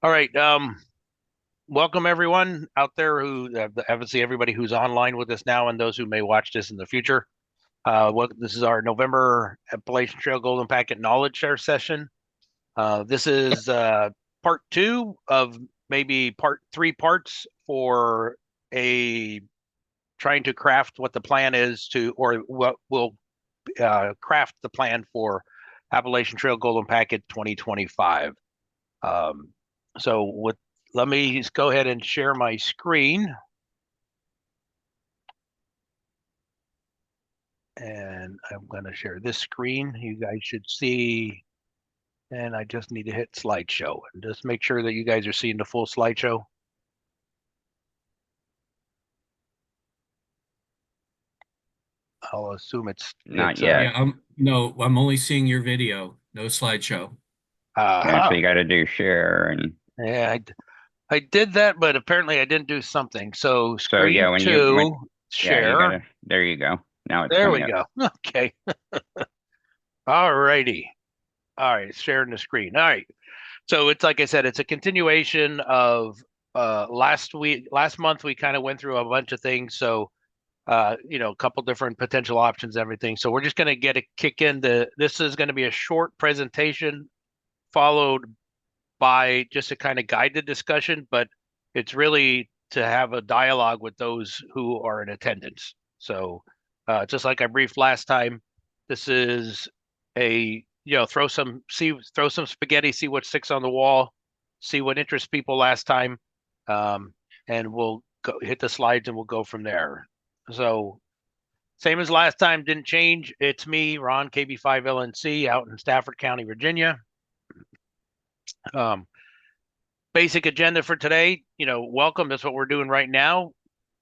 All right. Welcome everyone out there who obviously everybody who's online with us now and those who may watch this in the future. This is our November Appalachian Trail Golden Packet Knowledge Share session. This is part two of maybe three parts for a trying to craft what the plan is to, or what will craft the plan for Appalachian Trail Golden Packet 2025. Um, so with let me go ahead and share my screen. And I'm going to share this screen. You guys should see, and I just need to hit slideshow and just make sure that you guys are seeing the full slideshow. I'll assume Not yet. Yeah, I'm only seeing your video, no slideshow. Yeah, so you got to do share and yeah, I did that, but apparently I didn't do something. So so yeah, screen two, yeah, you share. gotta there you go. Now it's There we coming up. go. Okay. All righty. All right, sharing the screen. All right. So it's like I said, it's a continuation of last month we kind of went through a bunch of things. So a couple different potential options, everything. So we're just going to get a kick into this is going to be a short presentation followed by just a kind of guided discussion, but it's really to have a dialogue with those who are in attendance. So just like I briefed last time, this is a throw some spaghetti, see what sticks on the wall, see what interests people last time, and we'll hit the slides and we'll go from there. So same as last time, didn't change. It's me, Ron KB5LNC, out in Stafford County, Virginia. Um, Basic agenda for today, welcome. That's what we're doing right now.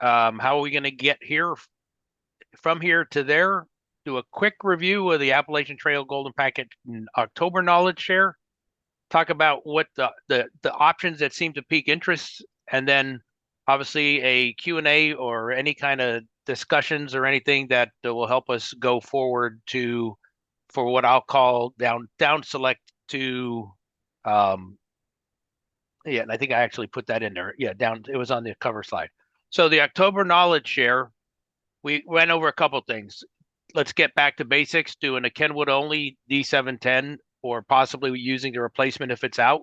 How are we going to get here from here to there? Do a quick review of the Appalachian Trail Golden Packet October knowledge share. Talk about what the options that seem to pique interest, and then obviously a Q&A or any kind of discussions or anything that will help us go forward to for what I'll call down select to yeah, and I think I actually put that in there. Yeah, down it was on the cover slide. So the October knowledge share, we went over a couple things. Let's get back to basics, doing a Kenwood only D710 or possibly using the replacement if it's out.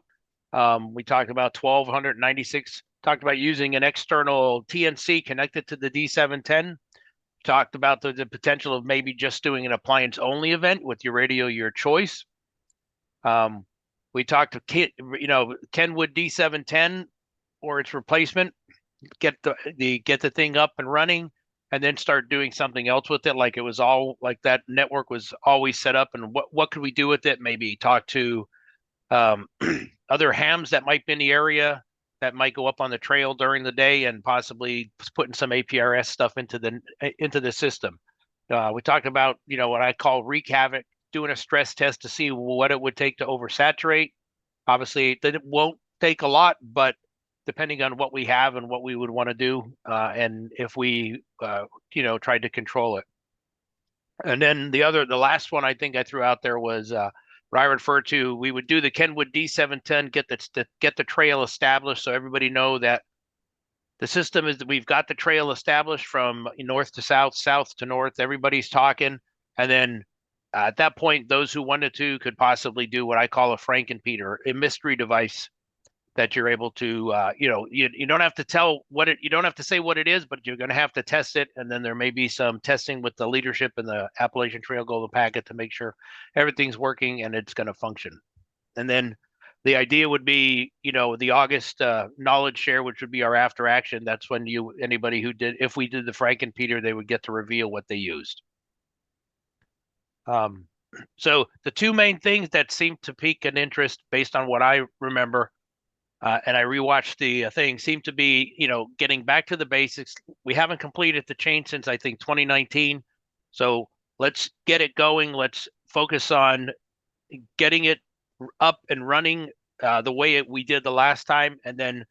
We talked about 1296, talked about using an external TNC connected to the D710. Talked about the potential of maybe just doing an appliance only event with your radio, your choice. Um, we talked to Kenwood D710 or its replacement, get the thing up and running, and then start doing something else with it, like it was all like that network was always set up, and what could we do with it? Maybe talk to um, other hams that might be in the area that might go up on the trail during the day, and possibly putting some APRS stuff into the system. We talked about what I call wreak havoc, doing a stress test to see what it would take to oversaturate. Obviously, it won't take a lot, but depending on what we have and what we would want to do, and if we tried to control it. And then the last one I think I threw out there was where I refer to, we would do the Kenwood D710, get the trail established, so everybody know that the system is that we've got the trail established from north to south, south to north. Everybody's talking, and then at that point, those who wanted to could possibly do what I call a Frankenpeter, a mystery device that you're able to, you don't have to you don't have to say what it is, but you're going to have to test it. And then there may be some testing with the leadership in the Appalachian Trail Golden Packet to make sure everything's working and it's going to function. And then the idea would be, the August knowledge share, which would be our after action. That's when anybody who if we did the Frankenpeter, they would get to reveal what they used. So the two main things that seem to pique an interest based on what I remember, and I rewatched the thing, seem to be, getting back to the basics. We haven't completed the chain since I think 2019. So let's get it going. Let's focus on getting it up and running the way we did the last time, and then,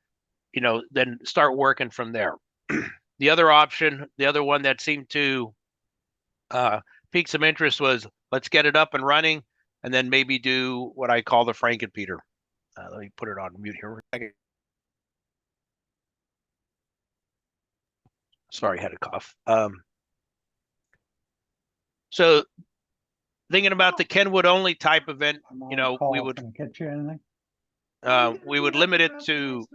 then start working from there. The other option, the other one that seemed to pique some interest was let's get it up and running, and then maybe do what I call the Frankenpeter. Let me put it on mute here. Sorry, I had a cough. So thinking about the Kenwood only type event, you know, we would get you anything. We would limit it to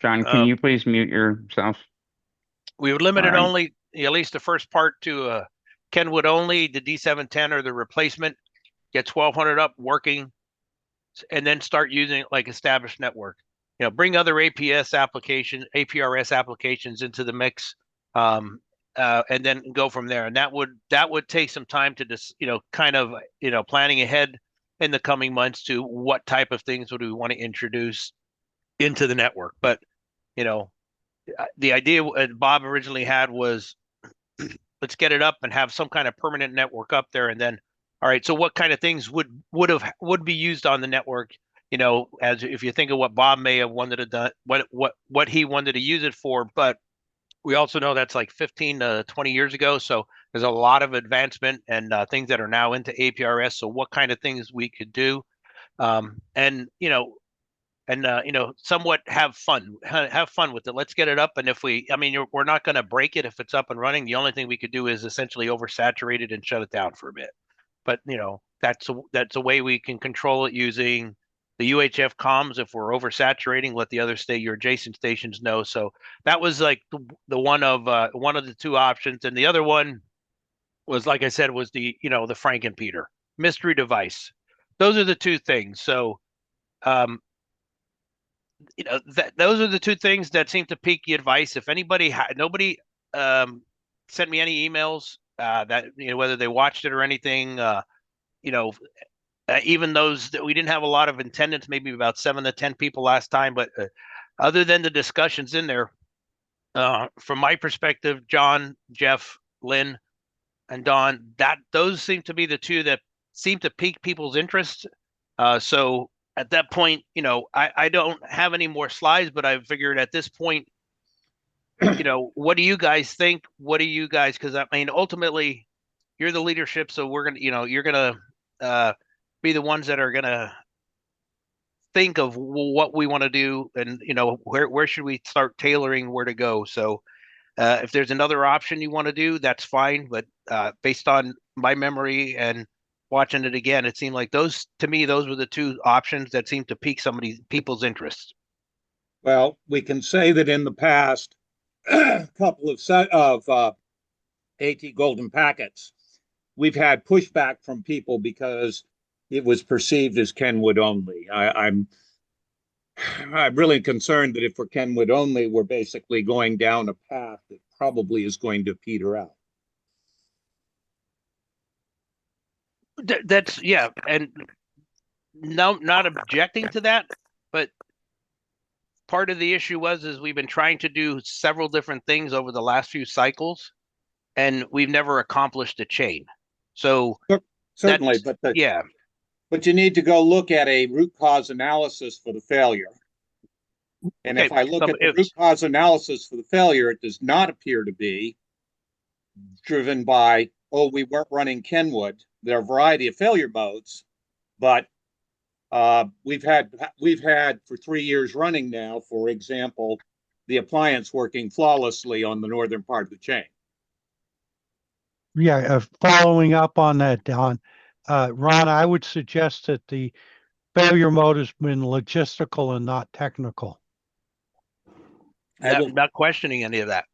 John, can you please mute yourself? we would limit it Alright. only at least the first part to Kenwood only, the D710 or the replacement, get 1200 up working, and then start using it like established network. You know, bring other APRS applications into the mix, and then go from there. And that would take some time to just, you know, kind of, you know, planning ahead in the coming months to what type of things would we want to introduce into the network. But, you know, the idea Bob originally had was let's get it up and have some kind of permanent network up there, and then all right, so what kind of things would be used on the network, you know, as if you think of what Bob may have wanted to do, what he wanted to use it for. But we also know that's like 15 to 20 years ago, so there's a lot of advancement and things that are now into APRS. So what kind of things we could do, and you know, somewhat have fun with it. Let's get it up, and if we're not going to break it if it's up and running. The only thing we could do is essentially oversaturate it and shut it down for a bit. But you know, that's a way we can control it using the UHF comms. If we're oversaturating, let the other your adjacent stations know. So that was like the one of the two options, and the other one was, like I said, was the the Frankenpeter mystery device. Those are the two things. So those are the two things that seem to pique the advice. If anybody nobody sent me any emails that whether they watched it or anything, even those that we didn't have a lot of attendance, maybe about 7 to 10 people last time, but other than the discussions in there, from my perspective, John, Jeff, Lynn, and Don, those seem to be the two that seem to pique people's interest. So at that point, I don't have any more slides, but I figured at this point, what do you guys think? What do you guys, because I mean, ultimately, you're the leadership, so we're gonna, you're gonna be the ones that are gonna think of what we want to do, and where should we start tailoring where to go. So if there's another option you want to do, that's fine. But based on my memory and watching it again, it seemed like those were the two options that seemed to pique people's interest. Well, we can say that in the past, a couple of AT Golden packets, we've had pushback from people because it was perceived as Kenwood only. I'm really concerned that if we're Kenwood only, we're basically going down a path that probably is going to peter out. That's and no, not objecting to that, but part of the issue is we've been trying to do several different things over the last few cycles, and we've never accomplished a chain. So certainly, but you need to go look at a root cause analysis for the failure. And if I look at the root cause analysis for the failure, it does not appear to be driven by, oh, we weren't running Kenwood. There are a variety of failure modes, but we've had for 3 years running now, for example, the appliance working flawlessly on the northern part of the chain. Yeah, following up on that, Don, Ron, I would suggest that the failure mode has been logistical and not technical. I'm not questioning any of that.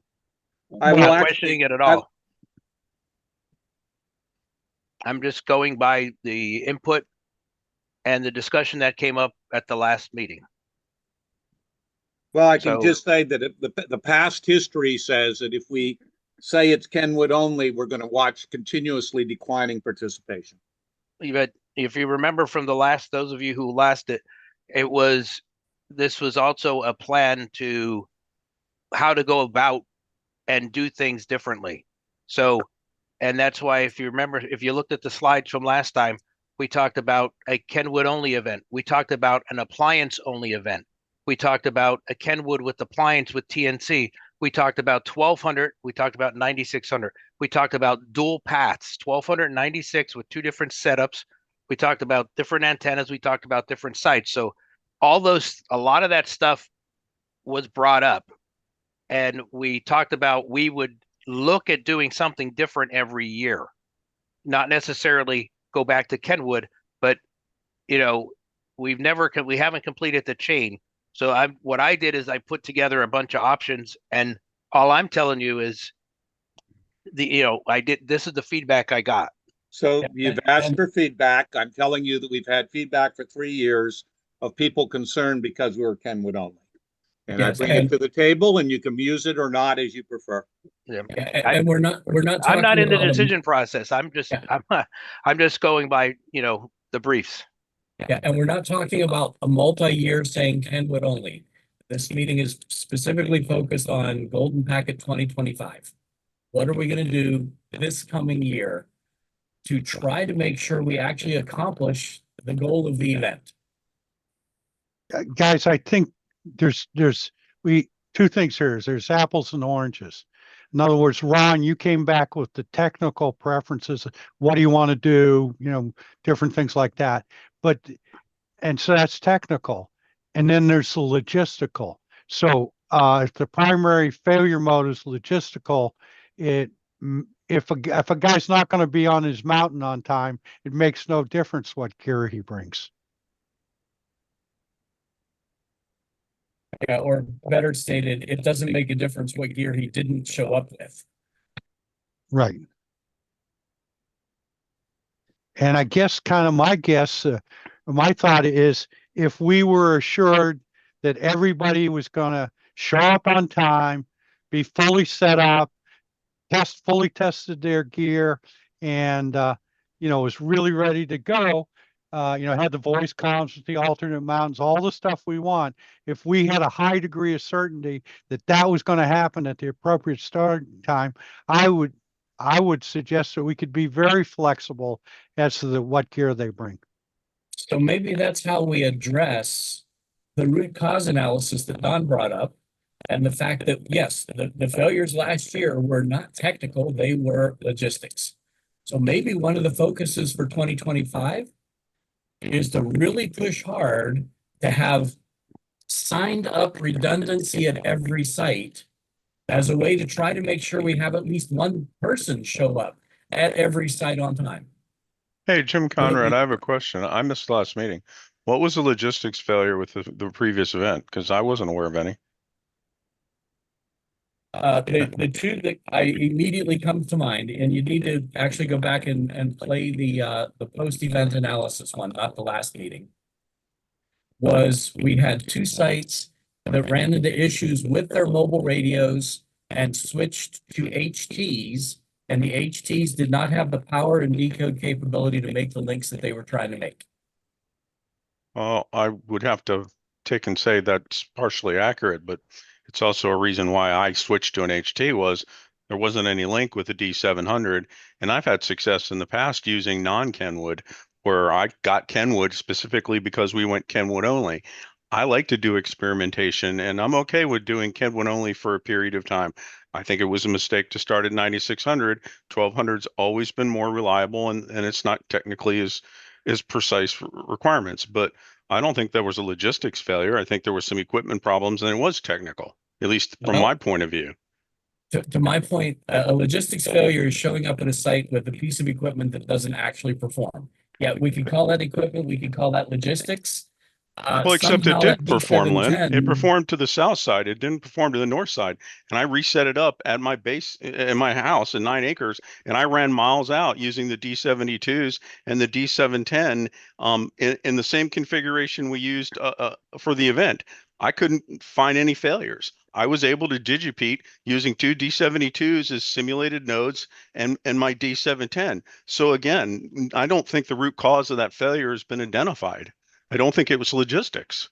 I'm not questioning it at all. I'm just going by the input and the discussion that came up at the last meeting. Well, I can just say that the past history says that if we say it's Kenwood only, we're going to watch continuously declining participation. But if you remember from those of you who this was also a plan to how to go about and do things differently. So, and that's why, if you remember, if you looked at the slides from last time, we talked about a Kenwood only event. We talked about an appliance only event. We talked about a Kenwood with appliance with TNC. We talked about 1200. We talked about 9600. We talked about dual paths, 1296 with two different setups, We talked about different antennas. We talked about different sites. So a lot of that stuff was brought up, and we talked about we would look at doing something different every year, not necessarily go back to Kenwood, but we haven't completed the chain. So what I did is I put together a bunch of options, and all I'm telling you is this is the feedback I got. So you've asked for feedback. I'm telling you that we've had feedback for 3 years of people concerned because we're Kenwood only. And I bring it to the table, and you can use it or not as you prefer. Yeah. And we're not I'm not in the talking about decision process. I'm just going by, the briefs. Yeah, and we're not talking about a multi-year saying Kenwood only. This meeting is specifically focused on Golden Packet 2025. What are we going to do this coming year to try to make sure we actually accomplish the goal of the event? Guys, I think there's two things here. There's apples and oranges. In other words, Ron, you came back with the technical preferences. What do you want to do? Different things like that. And so that's technical. And then there's the logistical. So if the primary failure mode is logistical, if a guy's not going to be on his mountain on time, it makes no difference what gear he brings. Yeah, or better stated, it doesn't make a difference what gear he didn't show up with. Right. And I guess my thought is if we were assured that everybody was going to show up on time, be fully set up, fully tested their gear, and was really ready to go, had the voice comms with the alternate mountains, all the stuff we want. If we had a high degree of certainty that was going to happen at the appropriate starting time, I would suggest that we could be very flexible as to what gear they bring. So maybe that's how we address the root cause analysis that Don brought up, and the fact that, yes, the failures last year were not technical, they were logistics. So maybe one of the focuses for 2025 is to really push hard to have signed up redundancy at every site as a way to try to make sure we have at least one person show up at every site on time. Hey, Jim Conrad, I have a question. I missed the last meeting. What was the logistics failure with the previous event? Because I wasn't aware of any. The two that I immediately comes to mind, and you need to actually go back and play the post-event analysis one, not the last meeting, was we had two sites that ran into issues with their mobile radios and switched to HTs, and the HTs did not have the power and decode capability to make the links that they were trying to make. Well, I would have to take and say that's partially accurate, but it's also a reason why I switched to an HT was there wasn't any link with the D700. And I've had success in the past using non-Kenwood where I got Kenwood specifically because we went Kenwood only. I like to do experimentation, and I'm okay with doing Kenwood only for a period of time. I think it was a mistake to start at 9600. 1200's always been more reliable, and it's not technically as precise requirements. But I don't think there was a logistics failure. I think there were some equipment problems, and it was technical, at least from my point of view. To my point, a logistics failure is showing up at a site with a piece of equipment that doesn't actually perform. Yeah, we could call that equipment. We could call that logistics. Well, except it did perform, Lynn. It performed to the south side. It didn't perform to the north side. And I reset it up at my base in my house in 9 acres. And I ran miles out using the D72s and the D710 in the same configuration we used for the event. I couldn't find any failures. I was able to digipete using two D72s as simulated nodes and my D710. So again, I don't think the root cause of that failure has been identified. I don't think it was logistics.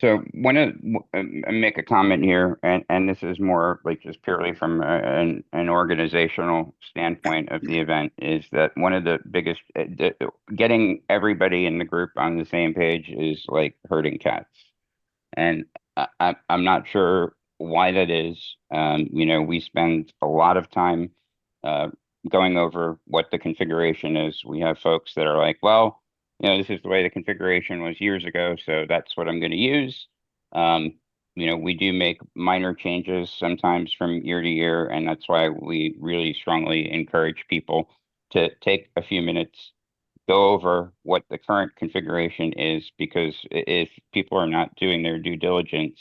So want to make a comment here, and this is more like just purely from an organizational standpoint of the event, is that one of the biggest, getting everybody in the group on the same page is like herding cats. And I'm not sure why that is. We spend a lot of time going over what the configuration is. We have folks that are like, well, this is the way the configuration was years ago, so that's what I'm going to use. We do make minor changes sometimes from year to year, and that's why we really strongly encourage people to take a few minutes, go over what the current configuration is, because if people are not doing their due diligence,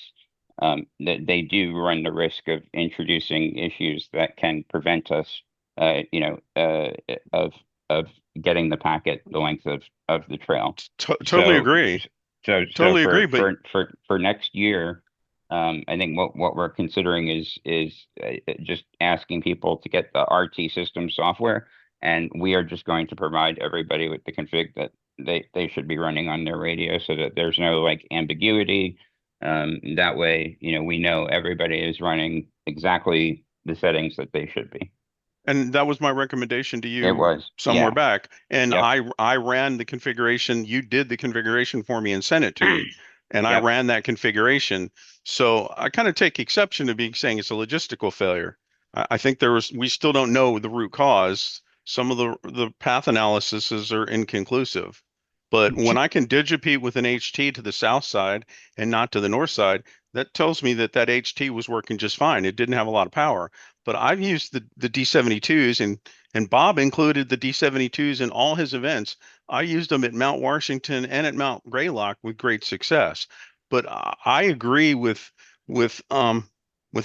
that they do run the risk of introducing issues that can prevent us, of getting the packet the length of the trail. Totally agree. So Totally agree, but for next year, I think what we're considering is just asking people to get the RT system software, and we are just going to provide everybody with the config that they should be running on their radio, so that there's no like ambiguity. That way, we know everybody is running exactly the settings that they should be. And that was my recommendation to you. It was somewhere back. And Yep. I ran the configuration. You did the configuration for me and sent it to me. And I Yep. ran that configuration. So I kind of take exception to being saying it's a logistical failure. I think we still don't know the root cause. Some of the path analyses are inconclusive. But when I can digipede with an HT to the south side and not to the north side, that tells me that HT was working just fine. It didn't have a lot of power. But I've used the D72s, and Bob included the D72s in all his events. I used them at Mount Washington and at Mount Greylock with great success. But I agree with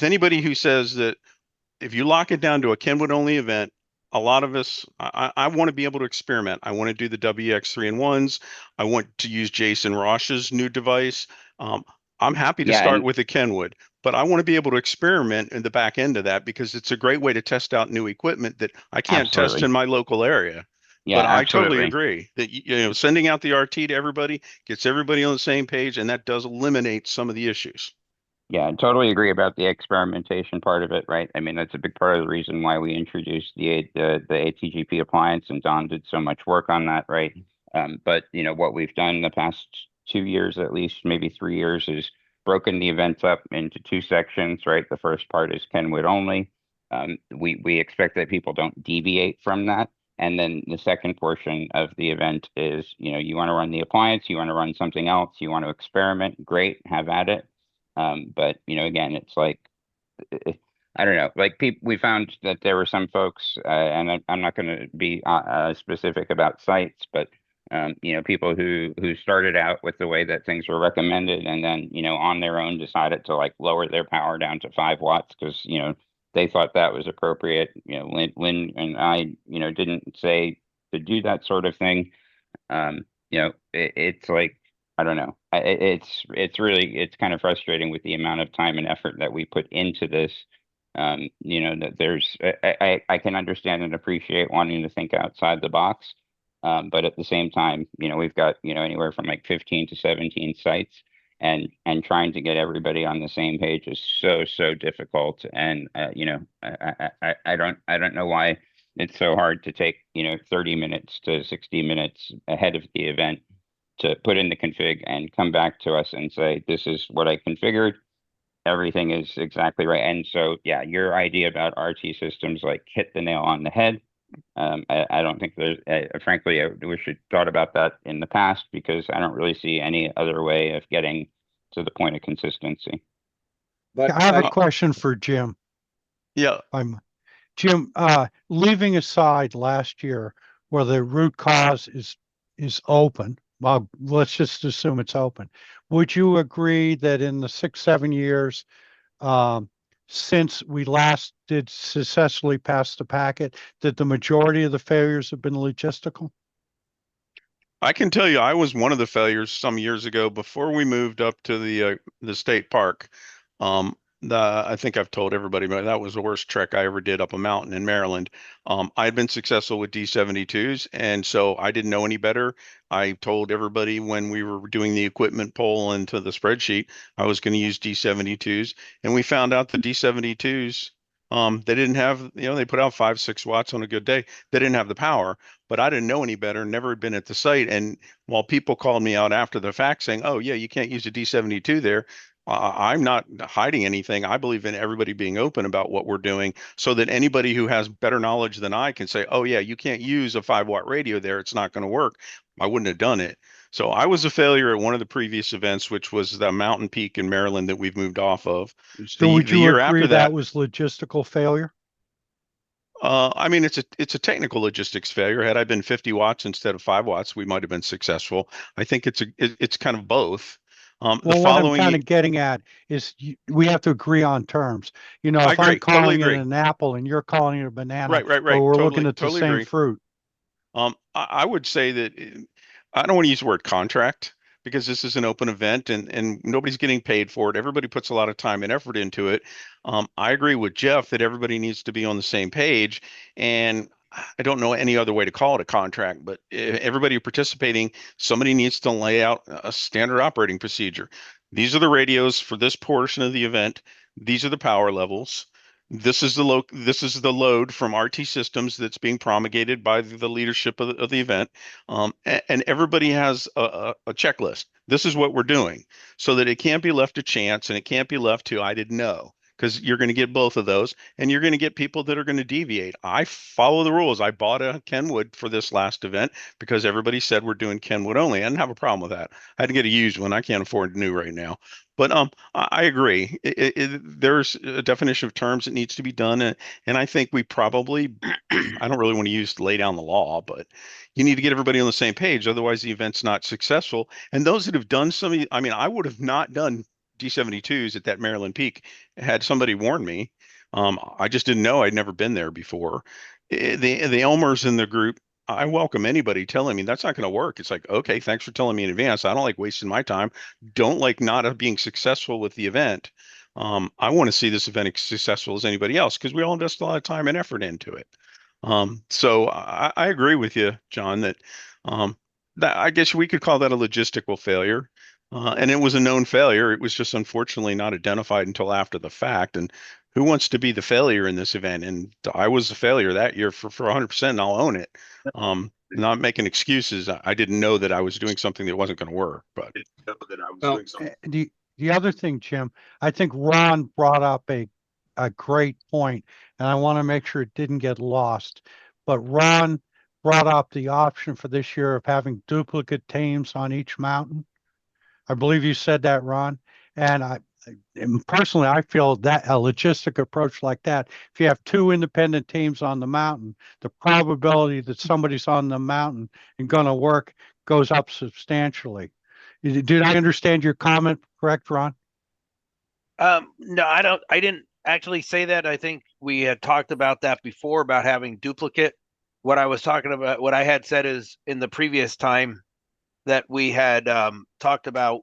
anybody who says that if you lock it down to a Kenwood only event, a lot of us, I want to be able to experiment. I want to do the WX3-in-1s. I want to use Jason Rosh's new device. I'm happy to start with a Kenwood, but I want to be able to experiment in the back end of that, because it's a great way to test out new equipment that I can't test in my local area. Yeah, but I absolutely. totally agree that sending out the RT to everybody gets everybody on the same page, and that does eliminate some of the issues. Yeah, I totally agree about the experimentation part of it, right? I mean, that's a big part of the reason why we introduced the ATGP appliance, and Don did so much work on that, right? But what we've done the past 2 years, at least maybe 3 years, is broken the events up into two sections, right? The first part is Kenwood only. We expect that people don't deviate from that. And then the second portion of the event is, you want to run the appliance, you want to run something else, you want to experiment, great, have at it. But again, it's like, I don't know, like we found that there were some folks, and I'm not going to be specific about sites, but people who started out with the way that things were recommended, and then on their own decided to like lower their power down to 5 watts because they thought that was appropriate. Lynn and I didn't say to do that sort of thing. It's like, I don't know. It's kind of frustrating with the amount of time and effort that we put into this. That there's, I can understand and appreciate wanting to think outside the box. But at the same time, we've got, anywhere from like 15 to 17 sites, and trying to get everybody on the same page is so difficult. And, I don't know why it's so hard to take, 30 minutes to 60 minutes ahead of the event to put in the config and come back to us and say, this is what I configured. Everything is exactly right. And so, yeah, your idea about RT systems like hit the nail on the head. I don't think there's, frankly, I wish we'd thought about that in the past, because I don't really see any other way of getting to the point of consistency. But I have a question for Jim. Yeah. Jim, leaving aside last year where the root cause is open, well, let's just assume it's open. Would you agree that in the 6-7 years since we last did successfully pass the packet, that the majority of the failures have been logistical? I can tell you, I was one of the failures some years ago before we moved up to the state park. I think I've told everybody, but that was the worst trek I ever did up a mountain in Maryland. I had been successful with D72s, and so I didn't know any better. I told everybody when we were doing the equipment poll into the spreadsheet, I was going to use D72s, and we found out the D72s, they didn't have, they put out 5-6 watts on a good day. They didn't have the power, but I didn't know any better, never had been at the site. And while people called me out after the fact saying, oh yeah, you can't use a D72 there, I'm not hiding anything. I believe in everybody being open about what we're doing so that anybody who has better knowledge than I can say, oh yeah, you can't use a 5-watt radio there. It's not going to work. I wouldn't have done it. So I was a failure at one of the previous events, which was the Mountain Peak in Maryland that we've moved off of. So would The you year agree after that that, was logistical failure? I mean, it's a technical logistics failure. Had I been 50 watts instead of 5 watts, we might have been successful. I think it's kind of both. The Well, what I'm following kind ye- of getting at is we have to agree on terms. You know, I if I'm agree, totally calling it agree. an apple and you're calling it a banana, Right, right, but right. we're Totally, looking at the totally same agree. fruit. I would say that I don't want to use the word contract because this is an open event and nobody's getting paid for it. Everybody puts a lot of time and effort into it. I agree with Jeff that everybody needs to be on the same page, and I don't know any other way to call it a contract, but everybody participating, somebody needs to lay out a standard operating procedure. These are the radios for this portion of the event. These are the power levels. This is the load from RT Systems that's being promulgated by the leadership of the event, and everybody has a checklist. This is what we're doing, so that it can't be left to chance and it can't be left to I didn't know, because you're going to get both of those, and you're going to get people that are going to deviate. I follow the rules. I bought a Kenwood for this last event because everybody said we're doing Kenwood only. I didn't have a problem with that. I had to get a used one. I can't afford a new right now. But I agree. There's a definition of terms that needs to be done, and I think we probably, I don't really want to use lay down the law, but you need to get everybody on the same page. Otherwise, the event's not successful. And those that have done some, I mean, I would have not done D72s at that Maryland Peak had somebody warned me. I just didn't know. I'd never been there before. The Elmers in the group, I welcome anybody telling me that's not going to work. It's like, okay, thanks for telling me in advance. I don't like wasting my time. Don't like not being successful with the event. I want to see this event as successful as anybody else because we all invest a lot of time and effort into it. So I agree with you, John, that I guess we could call that a logistical failure. And it was a known failure. It was just unfortunately not identified until after the fact. And who wants to be the failure in this event? And I was the failure that year for 100%, and I'll own it. Not making excuses. I didn't know that I was doing something that wasn't going to work, but The other thing, Jim, I think Ron brought up a great point, and I want to make sure it didn't get lost. But Ron brought up the option for this year of having duplicate teams on each mountain. I believe you said that, Ron. And personally, I feel that a logistic approach like that, if you have two independent teams on the mountain, the probability that somebody's on the mountain and going to work goes up substantially. Did I understand your comment correct, Ron? No, I didn't actually say that. I think we had talked about that before about having duplicate. What I was talking about, what I had said is in the previous time that we had talked about,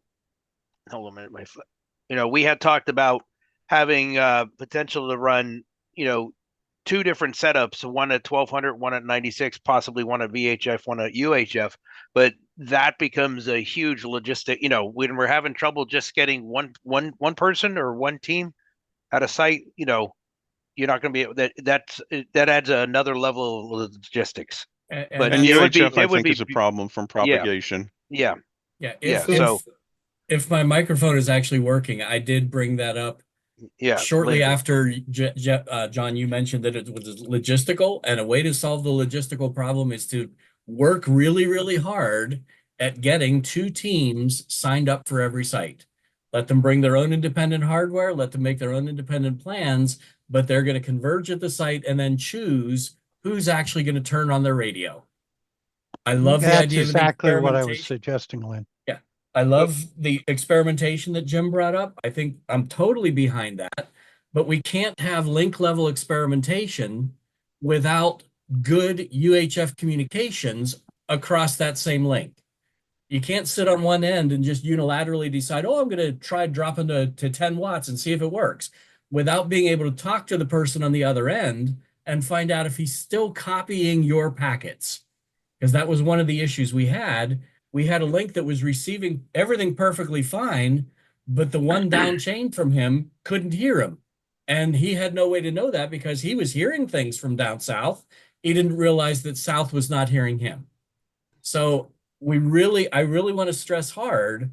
hold on a minute, we had talked about having potential to run, two different setups, one at 1200, one at 96, possibly one at VHF, one at UHF. But that becomes a huge logistic, when we're having trouble just getting one person or one team at a site, you're not going to be able that adds another level of logistics. And UHF, I think is a problem from propagation. Yeah. If my microphone is actually working, I did bring that up. Yeah. Shortly after, John, you mentioned that it was logistical, and a way to solve the logistical problem is to work really, really hard at getting two teams signed up for every site. Let them bring their own independent hardware, let them make their own independent plans, but they're going to converge at the site and then choose who's actually going to turn on their radio. I love the idea of exactly what I was suggesting, Lynn. Yeah. I love the experimentation that Jim brought up. I think I'm totally behind that, but we can't have link level experimentation without good UHF communications across that same link. You can't sit on one end and just unilaterally decide, oh, I'm going to try dropping to 10 watts and see if it works, without being able to talk to the person on the other end and find out if he's still copying your packets. Because that was one of the issues we had. We had a link that was receiving everything perfectly fine, but the one down chain from him couldn't hear him. And he had no way to know that because he was hearing things from down south. He didn't realize that south was not hearing him. So I really want to stress hard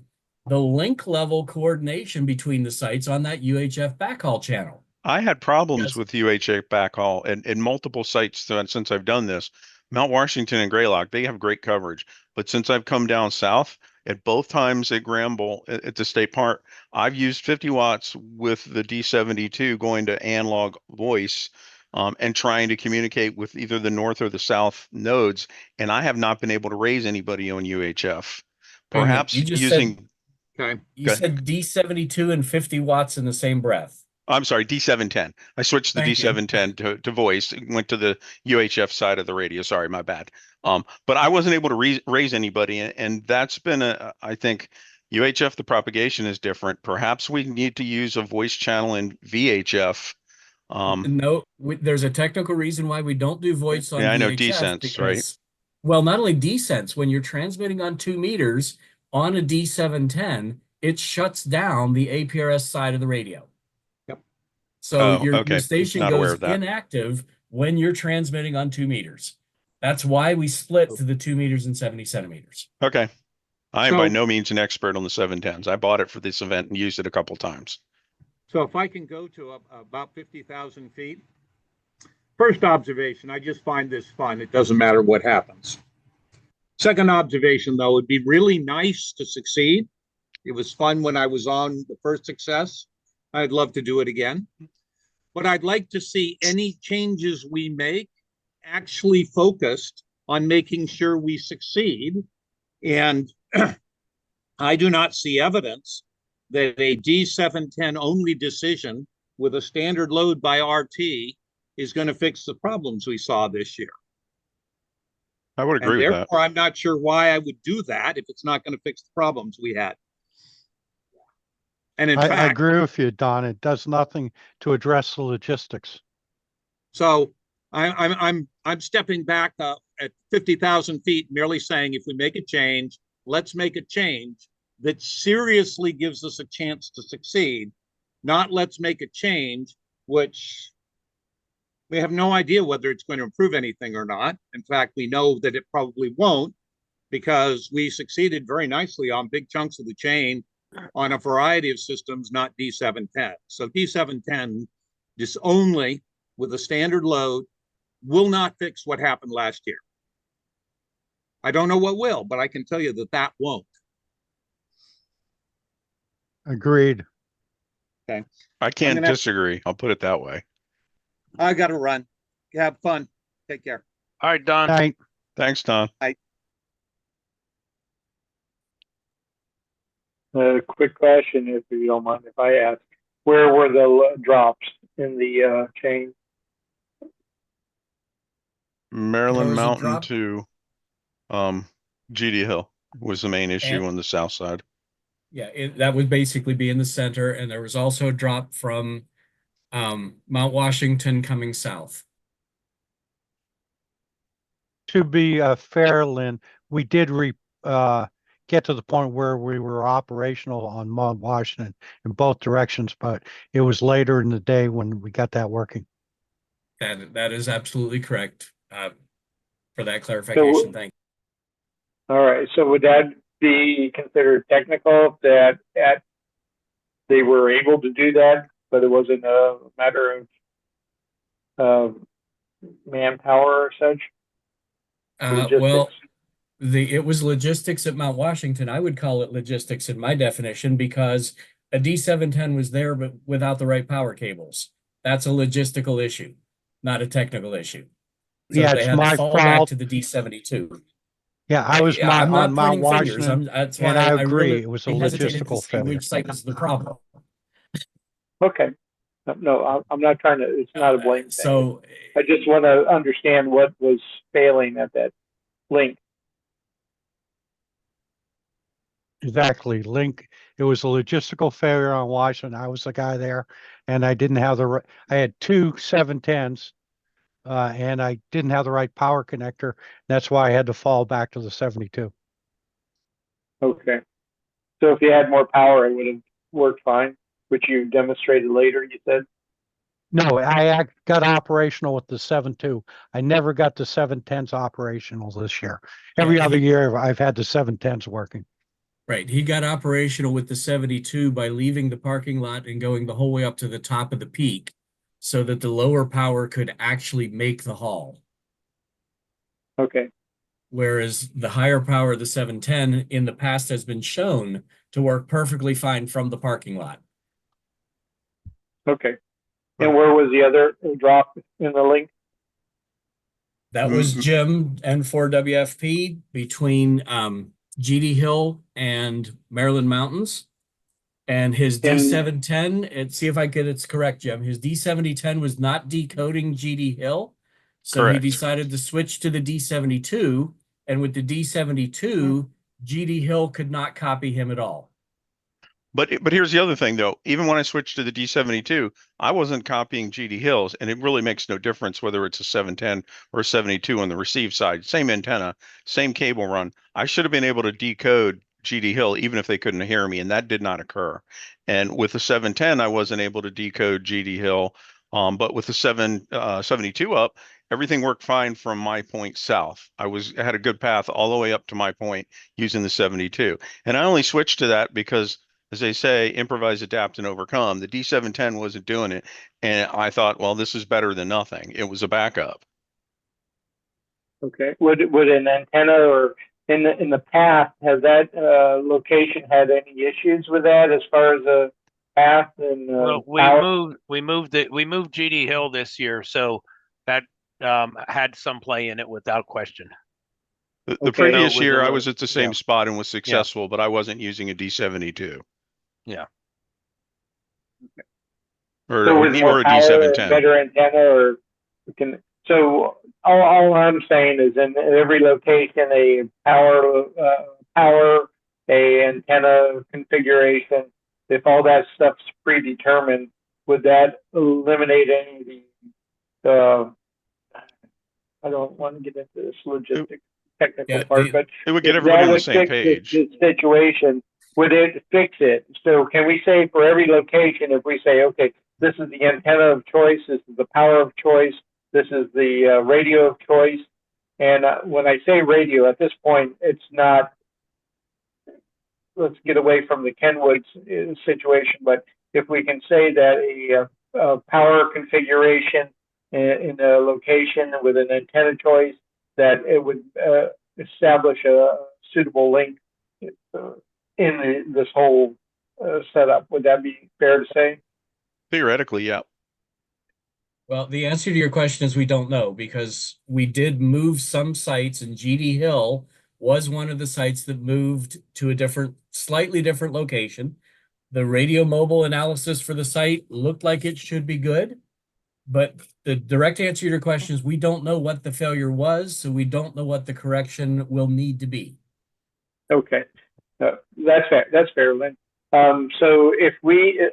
the link level coordination between the sites on that UHF backhaul channel. I had problems Yes. with UHF backhaul and multiple sites since I've done this. Mount Washington and Greylock, they have great coverage. But since I've come down south, at both times at Granville at the state park, I've used 50 watts with the D72 going to analog voice and trying to communicate with either the north or the south nodes. And I have not been able to raise anybody on UHF. Wait a minute, Perhaps you just using, Okay. You said D72 and 50 watts in the same breath. I'm sorry, D710. I switched the Thank you. D710 to voice, went to the UHF side of the radio. Sorry, my bad. But I wasn't able to raise anybody. And that's been I think UHF, the propagation is different. Perhaps we need to use a voice channel in VHF. No, there's a technical reason why we don't do voice on Yeah, I know VHF decents, because, right? well, not only decents, when you're transmitting on 2 meters on a D710, it shuts down the APRS side of the radio. Yep. So Oh, your okay. station Not aware goes of that. inactive when you're transmitting on 2 meters. That's why we split to the 2 meters and 70 centimeters. Okay. I am by So- no means an expert on the 710s. I bought it for this event and used it a couple times. So if I can go to about 50,000 feet, first observation, I just find this fun. It doesn't matter what happens. Second observation, though, it'd be really nice to succeed. It was fun when I was on the first success. I'd love to do it again. But I'd like to see any changes we make actually focused on making sure we succeed. And I do not see evidence that a D710 only decision with a standard load by RT is going to fix the problems we saw this year. I would agree And with therefore, I'm not sure why I would do that if it's not going to fix the problems we had. And in I fact, agree with you, Don. It does nothing to address the logistics. so I'm stepping back at 50,000 feet, merely saying if we make a change, let's make a change that seriously gives us a chance to succeed, not let's make a change which we have no idea whether it's going to improve anything or not. In fact, we know that it probably won't because we succeeded very nicely on big chunks of the chain on a variety of systems, not D710. So D710 just only with a standard load will not fix what happened last year. I don't know what will, but I can tell you that that won't. Agreed. Okay. I can't gonna have- disagree. I'll put it that way. I got to run. Have fun. Take care. All right, Don. Thank, Thanks, Don. A quick question, if you don't mind if I ask. Where were the drops in the chain? Maryland was a Mountain drop. to GD Hill was the main issue And- on the south side. Yeah, that would basically be in the center, and there was also a drop from Mount Washington coming south. to be fair, Lynn, we did get to the point where we were operational on Mount Washington in both directions, but it was later in the day when we got that working. That is absolutely correct. For that clarification, thank you. All right, so would that be considered technical that they were able to do that, but it wasn't a matter of manpower or such? Well, it was logistics at Mount Washington. I would call it logistics in my definition because a D710 was there, but without the right power cables. That's a logistical issue, not a technical issue. So Yeah, they it's had my to fall back fault. to the D72. Yeah, I was I'm not on Mount pointing fingers. Washington, That's why and I agree. really It was a hesitated to logistical see failure. which site is the problem. Okay. No, I'm not trying to, it's not a blame thing. So I just want to understand what was failing at that link. Exactly. Link. It was a logistical failure on Washington. I was the guy there, and I didn't have I had two 710s, and I didn't have the right power connector. That's why I had to fall back to the 72. Okay. So if you had more power, it would have worked fine, which you demonstrated later, you said? No, I got operational with the 7.2. I never got the 710s operational this year. Every Yeah, other year, I've had the 710s working. Right. He got operational with the 72 by leaving the parking lot and going the whole way up to the top of the peak so that the lower power could actually make the haul. Okay. Whereas the higher power, the 710, in the past has been shown to work perfectly fine from the parking lot. Okay. And where was the other drop in the link? That was Jim N4WFP between GD Hill and Maryland Mountains. And his D710, and see if I get it's correct, Jim. His D7010 was not decoding GD Hill. So Correct. he decided to switch to the D72. And with the D72, GD Hill could not copy him at all. But here's the other thing, though. Even when I switched to the D72, I wasn't copying GD Hills, and it really makes no difference whether it's a 710 or a 72 on the receive side. Same antenna, same cable run. I should have been able to decode GD Hill even if they couldn't hear me, and that did not occur. And with the 710, I wasn't able to decode GD Hill, but with the 72 up, everything worked fine from my point south. I had a good path all the way up to my point using the 72, and I only switched to that because, as they say, improvise, adapt, and overcome. The D710 wasn't doing it, and I thought, well, this is better than nothing. It was a backup. Okay. Would an antenna, or in the past, has that location had any issues with that as far as a path and Well, power? we moved GD Hill this year, so that had some play in it without question. The Okay. previous So it was a year, I little- was at the same yeah. spot and was successful, but I wasn't using a D72. Yeah. Or, So or with more a power, D710. better antenna, or so all I'm saying is in every location, a power, a antenna configuration, if all that stuff's predetermined, would that eliminate any of the, I don't want to get into this logistic technical part, but It would get if everybody that on the would same fix page. this situation, would it fix it? So can we say for every location, if we say, okay, this is the antenna of choice, this is the power of choice, this is the radio of choice, and when I say radio, at this point, it's not, let's get away from the Kenwood situation, but if we can say that a power configuration in a location with an antenna choice, that it would establish a suitable link in this whole setup. Would that be fair to say? Theoretically, yeah. Well, the answer to your question is we don't know, because we did move some sites, and GD Hill was one of the sites that moved to a slightly different location. The radio mobile analysis for the site looked like it should be good, but the direct answer to your question is we don't know what the failure was, so we don't know what the correction will need to be. Okay, that's fair. That's fair, Lynn. So if we,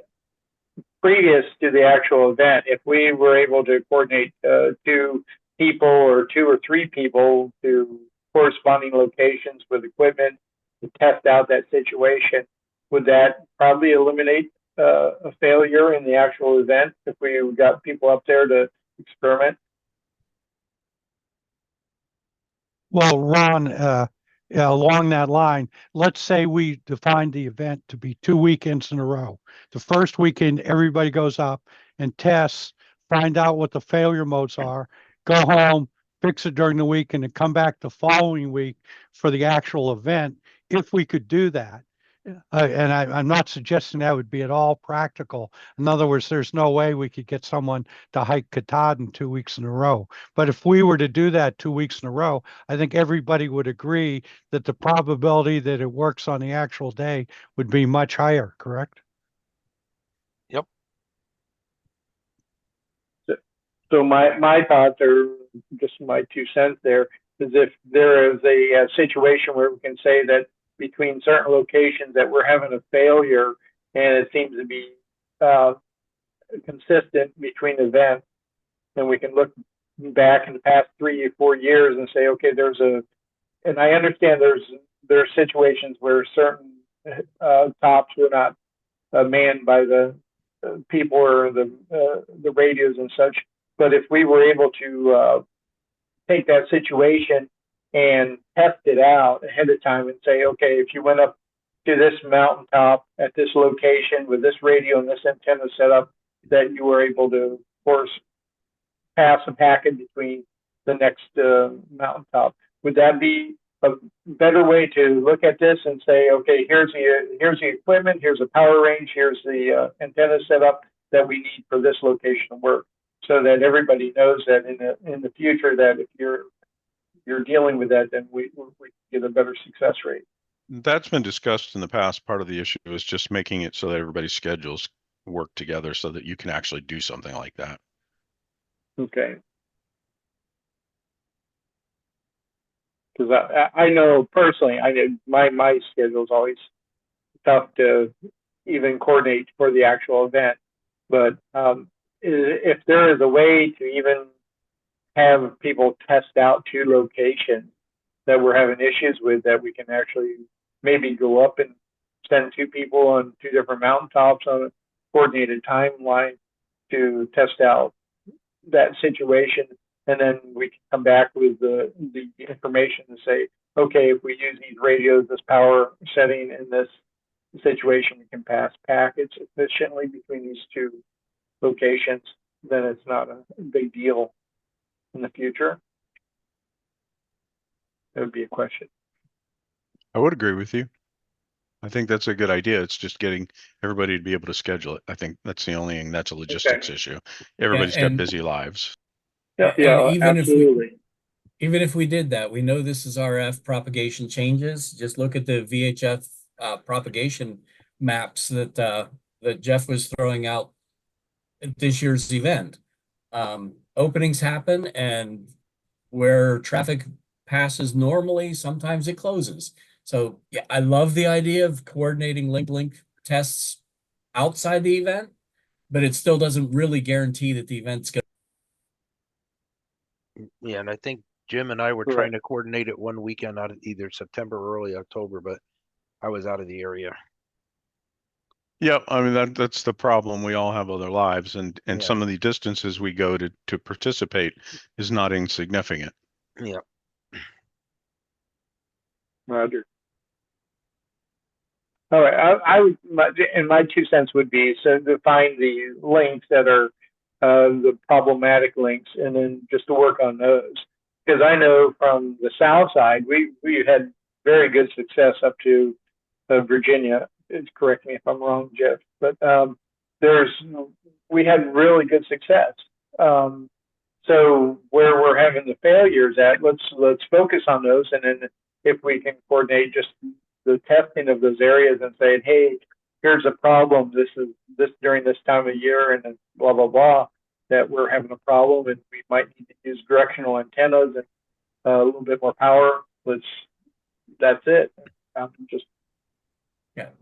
previous to the actual event, if we were able to coordinate 2 people or 2 or 3 people to corresponding locations with equipment to test out that situation, would that probably eliminate a failure in the actual event if we got people up there to experiment? Well, Ron, along that line, let's say we defined the event to be 2 weekends in a row. The first weekend, everybody goes up and tests, find out what the failure modes are, go home, fix it during the week, and then come back the following week for the actual event, if we could do that. And I'm not suggesting that would be at all practical. In other words, there's no way we could get someone to hike Katahdin 2 weeks in a row. But if we were to do that 2 weeks in a row, I think everybody would agree that the probability that it works on the actual day would be much higher, correct? Yep. So my thoughts are just my 2 cents there, is if there is a situation where we can say that between certain locations that we're having a failure, and it seems to be consistent between events, and we can look back in the past 3 or 4 years and say, okay, and I understand there are situations where certain tops were not manned by the people or the radios and such, but if we were able to take that situation and test it out ahead of time and say, okay, if you went up to this mountaintop at this location with this radio and this antenna set up, that you were able to, of course, pass a packet between the next mountaintop. Would that be a better way to look at this and say, okay, here's the equipment, here's the power range, here's the antenna setup that we need for this location of work, so that everybody knows that in the future, that if you're dealing with that, then we get a better success rate. That's been discussed in the past. Part of the issue is just making it so that everybody's schedules work together so that you can actually do something like that. Okay. Because I know personally, my schedule is always tough to even coordinate for the actual event. But if there is a way to even have people test out 2 locations that we're having issues with, that we can actually maybe go up and send 2 people on 2 different mountaintops on a coordinated timeline to test out that situation, and then we can come back with the information to say, okay, if we use these radios, this power setting, in this situation, we can pass packets efficiently between these 2 locations, then it's not a big deal in the future. That would be a question. I would agree with you. I think that's a good idea. It's just getting everybody to be able to schedule it. I think that's the only thing. That's a logistics issue. Everybody's got busy lives. Yeah, even absolutely. Even if we did that, we know this is RF propagation changes. Just look at the VHF propagation maps that Jeff was throwing out at this year's event. Openings happen, and where traffic passes normally, sometimes it closes. So yeah, I love the idea of coordinating link tests outside the event, but it still doesn't really guarantee that the event's going to. Yeah, and I think Jim and I were trying to coordinate it one weekend out of either September or early October, but I was out of the area. Yeah, I mean that's the problem. We all have other lives, and some of the distances we go to participate is not insignificant. Yeah. Roger. All right, I would, and my 2 cents would be, so to find the links that are the problematic links, and then just to work on those. Because I know from the south side, we had very good success up to Virginia. Correct me if I'm wrong, Jeff, but we had really good success. So where we're having the failures at, let's focus on those, and then if we can coordinate just the testing of those areas and saying, hey, here's a problem. This during this time of year, and then blah blah blah, that we're having a problem, and we might need to use directional antennas and a little bit more power. That's it.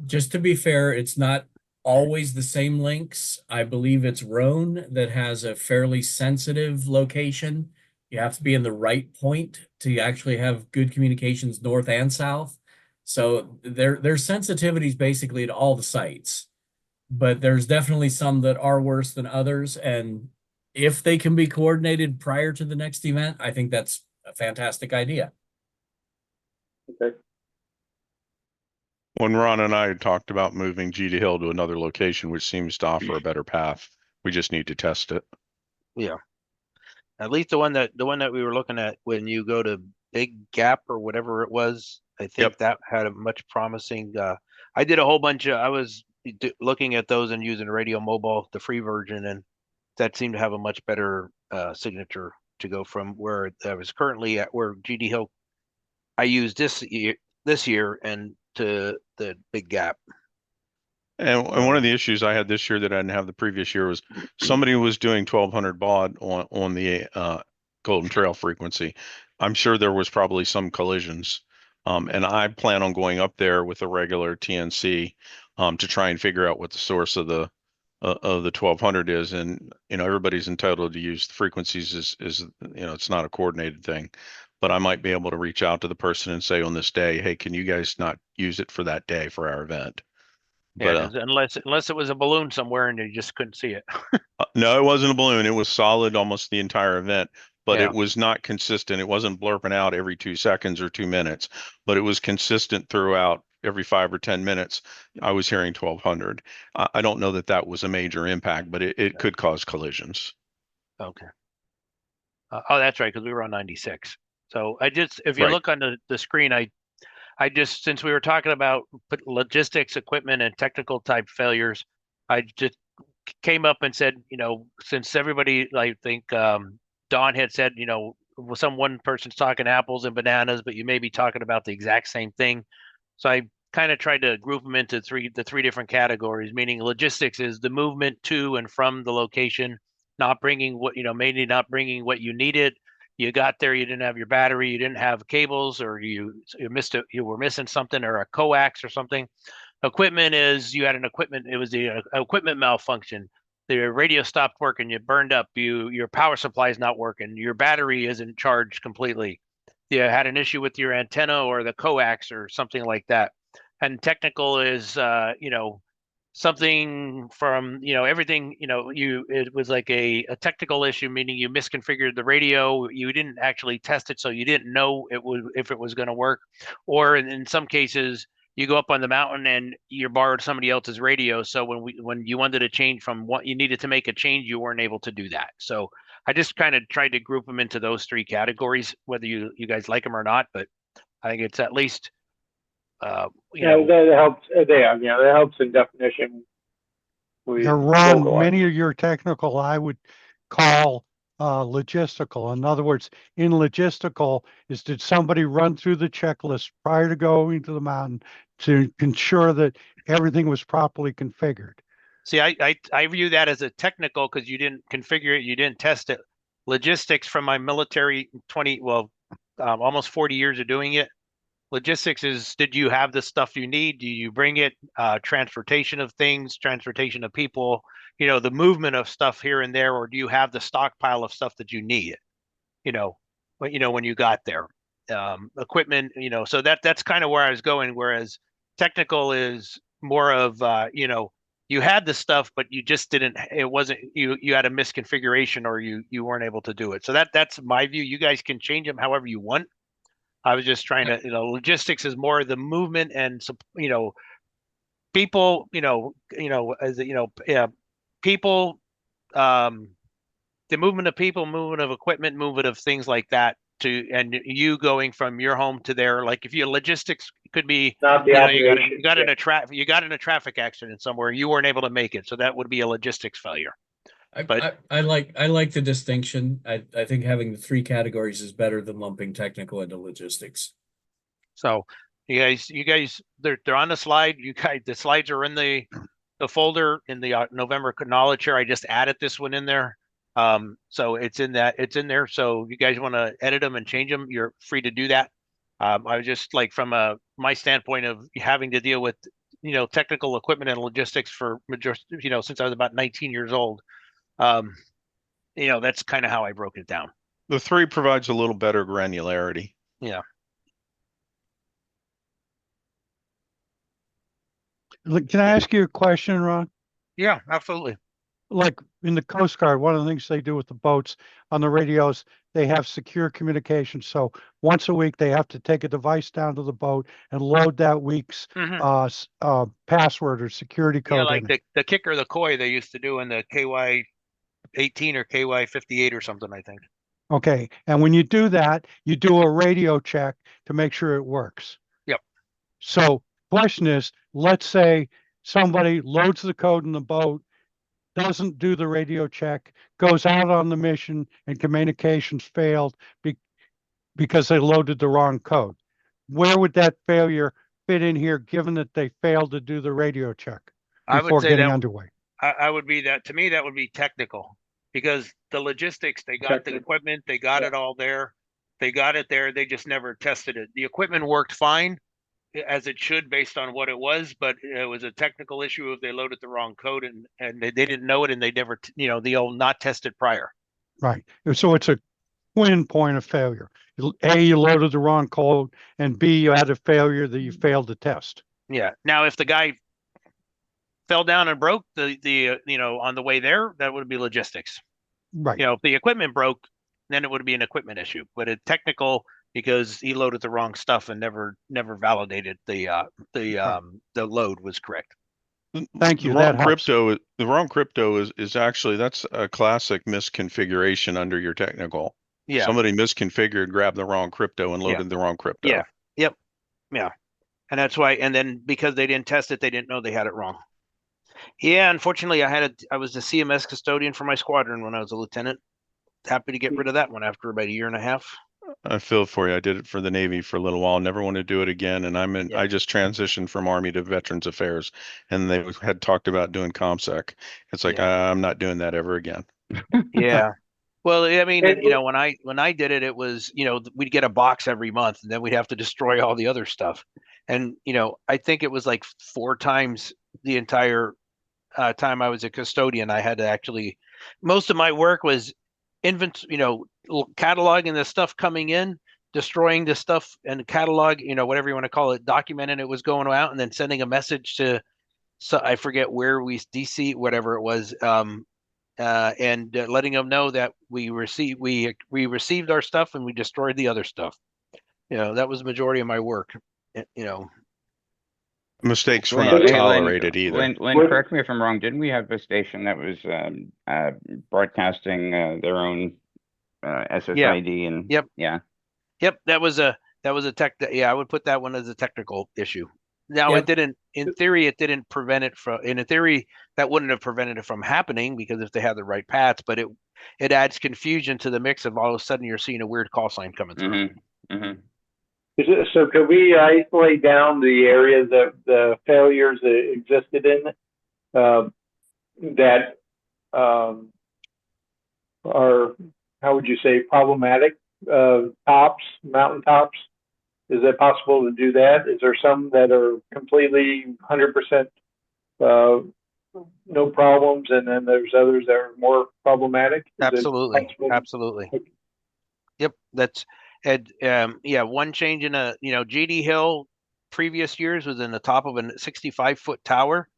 Just to be fair, it's not always the same links. I believe it's Roan that has a fairly sensitive location. You have to be in the right point to actually have good communications north and south. So there's sensitivities basically to all the sites, but there's definitely some that are worse than others. And if they can be coordinated prior to the next event, I think that's a fantastic idea. Okay. When Ron and I had talked about moving Gita Hill to another location, which seems to offer a better path, we just need to test it. Yeah. At least the one that we were looking at when you go to Big Gap or whatever it was, I think that had a much promising. I did a whole bunch of. I was looking at those and using Radio Mobile, the free version, and that seemed to have a much better signature to go from where I was currently at, where GD Hill I used this year, and to the Big Gap. And one of the issues I had this year that I didn't have the previous year was somebody was doing 1200 baud on the Golden Trail frequency. I'm sure there was probably some collisions. And I plan on going up there with a regular TNC to try and figure out what the source of the 1200 is. And, everybody's entitled to use the frequencies is it's not a coordinated thing. But I might be able to reach out to the person and say on this day, hey, can you guys not use it for that day for our event? Yeah, but, unless it was a balloon somewhere and you just couldn't see it. No, it wasn't a balloon. It was solid almost the entire event, but it was not consistent. It wasn't blurping out every 2 seconds or 2 minutes, but it was consistent throughout every 5 or 10 minutes, I was hearing 1200. I don't know that that was a major impact, but it could cause collisions. Okay. Oh, that's right, because we were on 96. So I just, if you Right. look on the screen, I just, since we were talking about logistics, equipment, and technical type failures, I just came up and said, since everybody, I think Don had said, one person's talking apples and bananas, but you may be talking about the exact same thing. So I kind of tried to group them into the three different categories, meaning logistics is the movement to and from the location, not bringing what, mainly not bringing what you needed. You got there, you didn't have your battery, you didn't have cables, or you missed it, you were missing something, or a coax or something. Equipment is you had an equipment, it was the equipment malfunction. The radio stopped working, you burned up, your power supply is not working, your battery isn't charged completely. You had an issue with your antenna or the coax or something like that. And technical is something from everything, it was like a technical issue, meaning you misconfigured the radio, you didn't actually test it, so you didn't know if it was going to work. Or in some cases, you go up on the mountain and you borrowed somebody else's radio, so when you wanted to change from what you needed to make a change, you weren't able to do that. So I just kind of tried to group them into those three categories, whether you guys like them or not, but I think it's at least that helps. That helps in definition. Ron, many of your technical I would call logistical. In other words, in logistical is, did somebody run through the checklist prior to going to the mountain to ensure that everything was properly configured? See, I view that as a technical because you didn't configure it, you didn't test it. Logistics from my military almost 40 years of doing it. Logistics is, did you have the stuff you need? Do you bring it? Transportation of things, transportation of people, the movement of stuff here and there, or do you have the stockpile of stuff that you need? When you got there, equipment, so that's kind of where I was going. Whereas technical is more of, you had the stuff, but you just didn't, it wasn't, you had a misconfiguration or you weren't able to do it. So that's my view. You guys can change them however you want. I was just trying to, logistics is more the movement and, people, people, the movement of people, movement of equipment, movement of things like that and you going from your home to there. Like if your logistics could be, you got in a traffic accident somewhere, you weren't able to make it. So that would be a logistics failure. I like the distinction. I think having the three categories is better than lumping technical into logistics. So you guys, they're on the slide. You guys, the slides are in the folder in the November knowledge share. I just added this one in there. So it's in there. So you guys want to edit them and change them, you're free to do that. I was just like, from my standpoint of having to deal with, technical equipment and logistics for since I was about 19 years old. That's kind of how I broke it down. The three provides a little better granularity. Yeah. Can I ask you a question, Ron? Yeah, absolutely. Like in the Coast Guard, one of the things they do with the boats on the radios, they have secure communication. So once a week, they have to take a device down to the boat and load that week's password or security code. Yeah, like the kicker, the koi they used to do in the KY-18 or KY-58 or something, I think. Okay. And when you do that, you do a radio check to make sure it works. Yep. So question is, let's say somebody loads the code in the boat, doesn't do the radio check, goes out on the mission, and communications failed because they loaded the wrong code. Where would that failure fit in here, given that they failed to do the radio check before getting underway? I would be that, to me, that would be technical, because the logistics, they got the equipment, they got it all there. They got it there. They just never tested it. The equipment worked fine, as it should, based on what it was, but it was a technical issue if they loaded the wrong code and they didn't know it, and they never, the old not tested prior. Right. So it's a twin point of failure. A, you loaded the wrong code, and B, you had a failure that you failed to test. Yeah. Now, if the guy fell down and broke the on the way there, that would be logistics. Right. If the equipment broke, then it would be an equipment issue. But a technical, because he loaded the wrong stuff and never validated the load was correct. Thank you. The That wrong helps. crypto, the wrong crypto is actually, that's a classic misconfiguration under your technical. Yeah. Somebody misconfigured, grabbed the wrong crypto and loaded the wrong crypto. Yeah. Yep. Yeah. And that's why, and then because they didn't test it, they didn't know they had it wrong. Yeah, unfortunately, I was the CMS custodian for my squadron when I was a lieutenant. Happy to get rid of that one after about a year and a half. I feel for you. I did it for the Navy for a little while. Never want to do it again. And I just transitioned from Army to Veterans Affairs, and they had talked about doing ComSec. It's like, I'm not doing that ever again. Yeah. Well, I mean, you know, when I did it, it was, you know, we'd get a box every month and then we'd have to destroy all the other stuff. And, you know, I think it was like 4 times the entire time I was a custodian. I had to actually, most of my work was cataloging the stuff coming in, destroying the stuff and catalog, you know, whatever you want to call it, documenting it was going out, and then sending a message to, so I forget where DC, whatever it was, and letting them know that we received our stuff and we destroyed the other stuff. You know, that was the majority of my work. You know, mistakes were Lynn, not tolerated either. Lynn, correct me if I'm wrong. Didn't we have a station that was broadcasting their own SSID and Yep. Yeah. Yep, that was a tech. Yeah, I would put that one as a technical issue. Now it didn't. In theory, it didn't prevent it from. In theory, that wouldn't have prevented it from happening because if they had the right paths. But it adds confusion to the mix of all of a sudden you're seeing a weird call sign coming through. So could we isolate down the areas that the failures that existed in that are, how would you say, problematic? Mountain tops? Is it possible to do that? Is there some that are completely 100% no problems, and then there's others that are more problematic? Absolutely. Yep, that's one change in GD Hill previous years was in the top of a 65-foot tower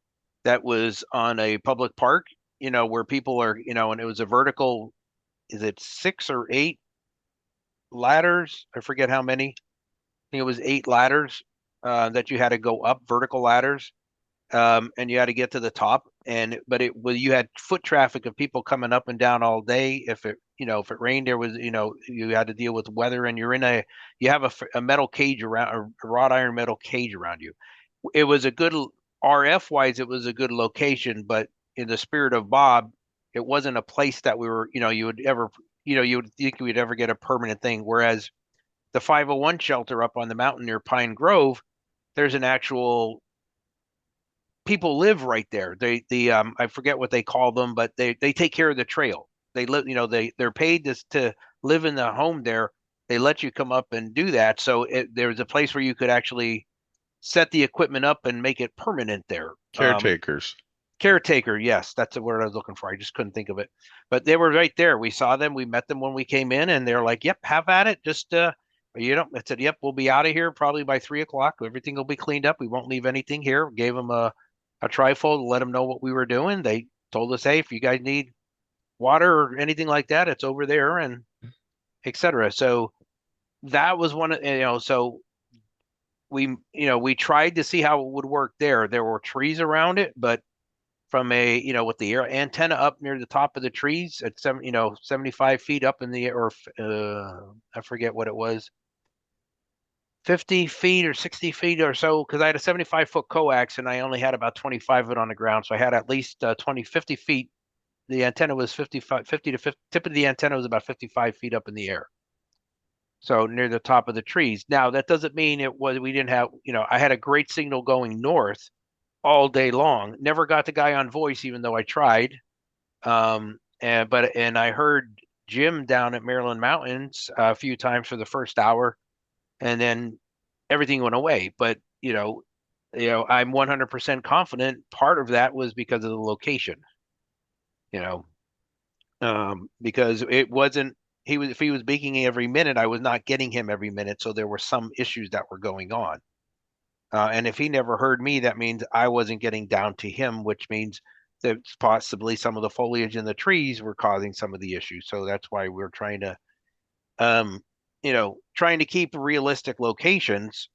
that was on a public park, you know, where people are, you know, and it was a vertical, is it 6 or 8 ladders? I forget how many. I think it was 8 ladders that you had to go up, vertical ladders, and you had to get to the top. But you had foot traffic of people coming up and down all day. If it rained, there was, you know, you had to deal with weather, and you have a metal cage around, a wrought iron metal cage around you. It was a good RF wise, it was a good location, but in the spirit of Bob, it wasn't a place that we were, you would think we'd ever get a permanent thing. Whereas the 501 shelter up on the mountain near Pine Grove, there's an actual people live right there. I forget what they call them, but they take care of the trail. They live, they're paid to live in the home there. They let you come up and do that. So there was a place where you could actually set the equipment up and make it permanent there. Caretakers. Caretaker, yes, that's the word I was looking for. I just couldn't think of it. But they were right there. We saw them. We met them when we came in, and they're like, "Yep, have at it. Just I said, "Yep, we'll be out of here probably by 3 o'clock. Everything will be cleaned up. We won't leave anything here." Gave them a trifold to let them know what we were doing. They told us, "Hey, if you guys need water or anything like that, it's over there," and etc. So that was one of so we tried to see how it would work there. There were trees around it, but from with the air antenna up near the top of the trees at 75 feet up in the air, or I forget what it was, 50 feet or 60 feet or so, because I had a 75-foot coax and I only had about 25 of it on the ground. So I had at least 50 feet. The antenna was 50 to 50, tip of the antenna was about 55 feet up in the air. So near the top of the trees. Now that doesn't mean we didn't have, I had a great signal going north all day long. Never got the guy on voice, even though I tried. And I heard Jim down at Maryland Mountains a few times for the first hour, and then everything went away. But I'm 100% confident part of that was because of the location. Because it wasn't. If he was beaking every minute, I was not getting him every minute. So there were some issues that were going on. And if he never heard me, that means I wasn't getting down to him, which means that possibly some of the foliage in the trees were causing some of the issues. So that's why we're trying to trying to keep realistic locations,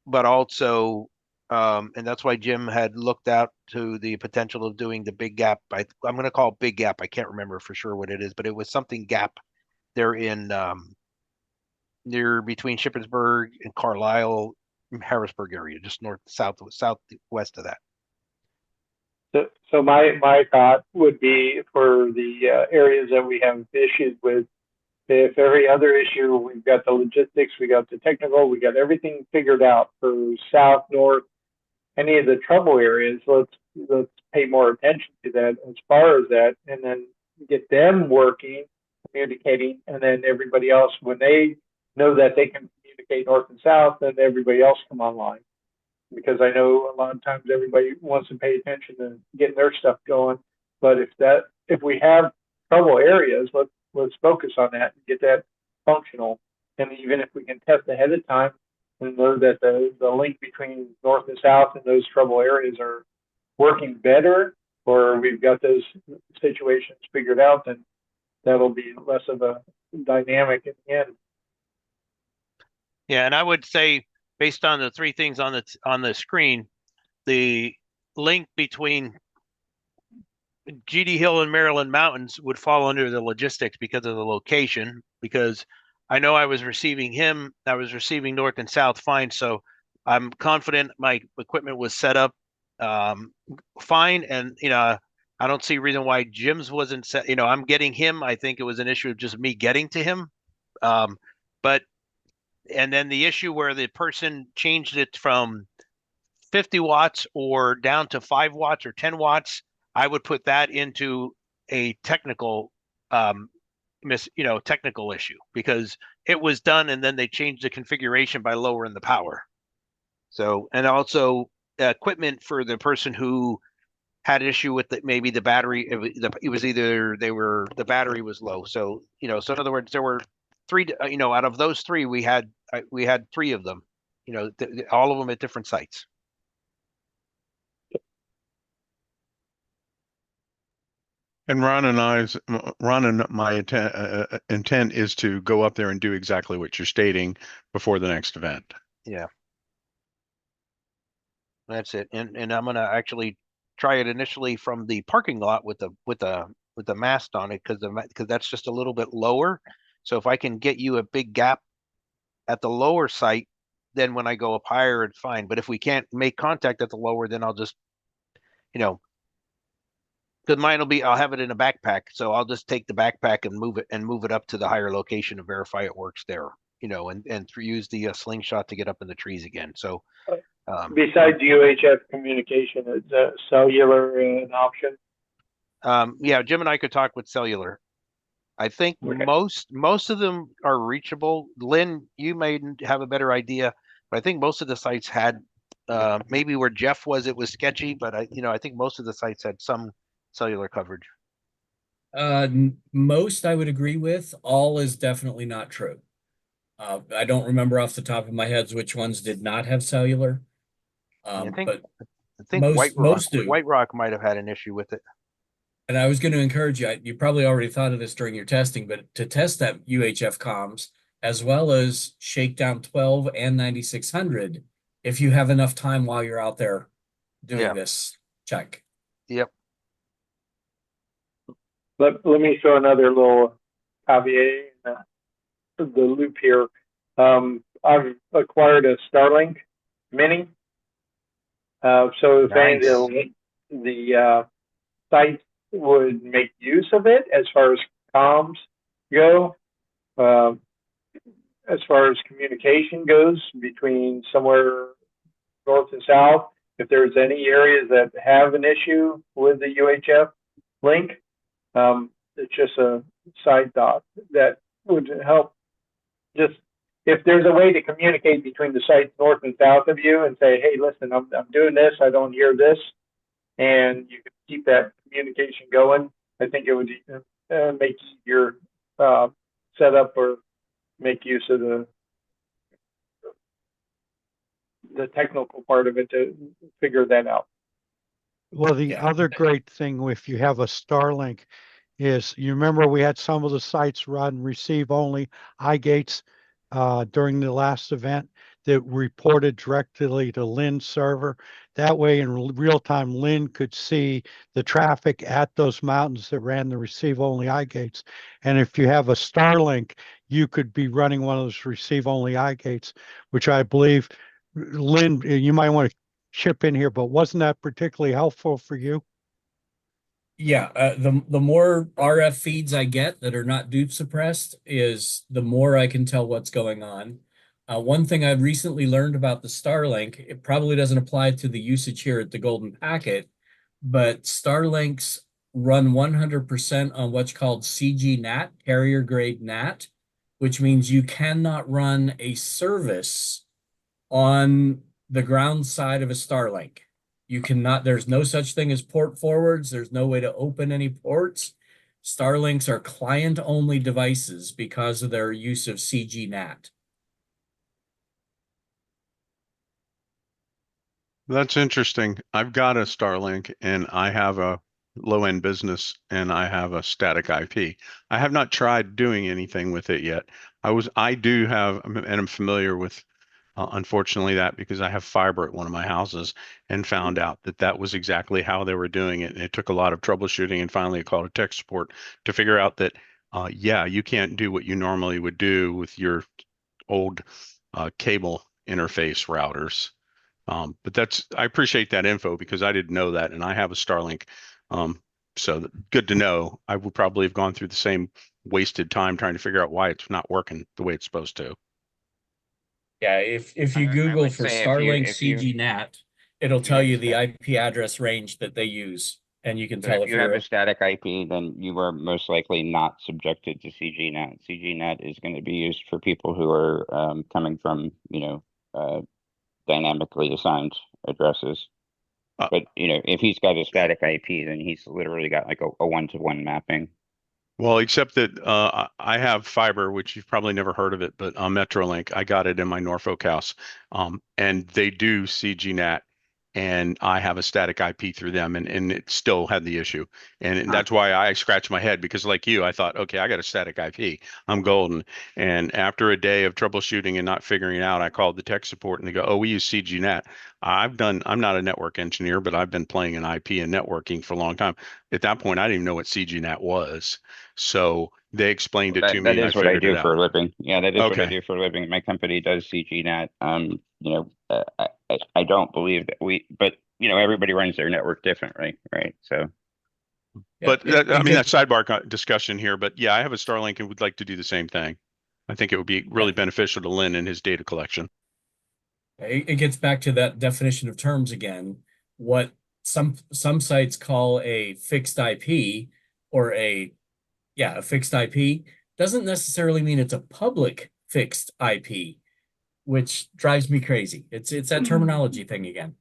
but also, and that's why Jim had looked out to the potential of doing the big gap. I'm going to call it big gap. I can't remember for sure what it is, but it was something gap there in near between Shippensburg and Carlisle, Harrisburg area, just southwest of that. So my thought would be for the areas that we have issues with, if every other issue, we've got the logistics, we got the technical, we got everything figured out for south, north, any of the trouble areas, let's pay more attention to that as far as that, and then get them working, communicating, and then everybody else, when they know that they can communicate north and south, then everybody else come online. Because I know a lot of times everybody wants to pay attention to getting their stuff going, but if we have trouble areas, let's focus on that and get that functional. And even if we can test ahead of time and know that the link between north and south and those trouble areas are working better, or we've got those situations figured out, then that'll be less of a dynamic in the end. Yeah, and I would say, based on the three things on the screen, the link between GD Hill and Maryland Mountains would fall under the logistics because of the location, because I know I was receiving north and south fine. So I'm confident my equipment was set up fine. And, I don't see a reason why Jim's wasn't set. I'm getting him. I think it was an issue of just me getting to him. And then the issue where the person changed it from 50 watts or down to 5 watts or 10 watts, I would put that into a technical technical issue, because it was done and then they changed the configuration by lowering the power. So, and also equipment for the person who had an issue with maybe the battery. It was either the battery was low. So, so in other words, there were 3, out of those 3, we had 3 of them, all of them at different sites. And Ron and my intent is to go up there and do exactly what you're stating before the next event. Yeah. That's it. And I'm going to actually try it initially from the parking lot with the mast on it, because that's just a little bit lower. So if I can get you a big gap at the lower site, then when I go up higher, it's fine. But if we can't make contact at the lower, then I'll just, because I'll have it in a backpack. So I'll just take the backpack and move it up to the higher location to verify it works there, and use the slingshot to get up in the trees again. So besides UHF communication, is cellular an option? Yeah, Jim and I could talk with cellular. I think most of them are reachable. Lynn, you may have a better idea, but I think most of the sites had, maybe where Jeff was, it was sketchy, but I think most of the sites had some cellular coverage. Most I would agree with. All is definitely not true. I don't remember off the top of my head which ones did not have cellular. I think most do. White Rock might have had an issue with it. And I was going to encourage you, you probably already thought of this during your testing, but to test that UHF comms, as well as Shakedown 12 and 9600, if you have enough time while you're out there doing this check. Yep. Let me throw another little caveat in the loop here. I've acquired a Starlink Mini. So if any of the sites would make use of it as far as comms go, as far as communication goes between somewhere north and south, if there's any areas that have an issue with the UHF link, it's just a side thought that would help. Just if there's a way to communicate between the sites north and south of you and say, hey, listen, I'm doing this, I don't hear this, and you can keep that communication going, I think it would make your setup or make use of the technical part of it to figure that out. Well, the other great thing if you have a Starlink is you remember we had some of the sites run receive only iGates during the last event that reported directly to Lynn's server. That way in real time, Lynn could see the traffic at those mountains that ran the receive only iGates. And if you have a Starlink, you could be running one of those receive only iGates, which I believe, Lynn, you might want to chip in here, but wasn't that particularly helpful for you? Yeah, the more RF feeds I get that are not dupe suppressed is the more I can tell what's going on. One thing I've recently learned about the Starlink, it probably doesn't apply to the usage here at the Golden Packet, but Starlinks run 100% on what's called CG-NAT, carrier grade NAT, which means you cannot run a service on the ground side of a Starlink. You cannot, there's no such thing as port forwards. There's no way to open any ports. Starlinks are client-only devices because of their use of CG-NAT. That's interesting. I've got a Starlink and I have a low-end business and I have a static IP. I have not tried doing anything with it yet. I do have, and I'm familiar with, unfortunately, that because I have fiber at one of my houses and found out that that was exactly how they were doing it. And it took a lot of troubleshooting and finally I called a tech support to figure out that, yeah, you can't do what you normally would do with your old cable interface routers. But I appreciate that info because I didn't know that, and I have a Starlink. So good to know. I would probably have gone through the same wasted time trying to figure out why it's not working the way it's supposed to. Yeah, if you I Google would for say Starlink if you CG-NAT, it'll you tell have a you the static, IP address range that they use, and you can so tell if if you have you're a static IP, then you are most likely not subjected to CGNet. CGNet is going to be used for people who are coming from, dynamically assigned addresses. Uh, But if he's got a static IP, then he's literally got like a one-to-one mapping. Well, except that I have fiber, which you've probably never heard of it, but Metrolink, I got it in my Norfolk house, and they do CGNAT, and I have a static IP through them, and it still had the issue, and that's why I scratched my head because, like you, I thought, okay, I got a static IP, I'm golden, and after a day of troubleshooting and not figuring it out, I called the tech support, and they go, oh, we use CGNAT. I'm not a network engineer, but I've been playing in IP and networking for a long time. At that point, I didn't even know what CGNAT was. So they explained it to me That and I is what I figured it do for out. a living. Yeah, that is what I Okay. do for a living. My company does CGNet. I don't believe that but everybody runs their network differently, right? So But yeah, I mean, that's sidebar discussion here, but yeah, I have a Starlink and would like to do the same thing. I think it would be really beneficial to Lynn in his data collection. it gets back to that definition of terms again. What some sites call a fixed IP or a fixed IP doesn't necessarily mean it's a public fixed IP, which drives me crazy. It's that terminology thing again.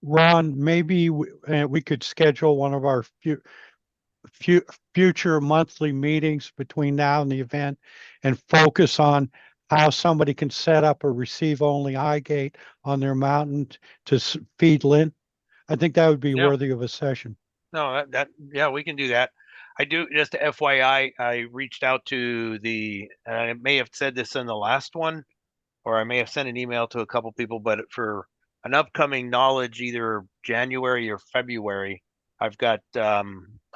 Ron, maybe we could schedule one of our future monthly meetings between now and the event and focus on how somebody can set up a receive only iGate on their mountain to feed Lynn. I think that would be Yeah. worthy of a session. No, yeah, we can do that. I do, just FYI, I reached out to I may have said this in the last one, or I may have sent an email to a couple people, but for an upcoming knowledge, either January or February, I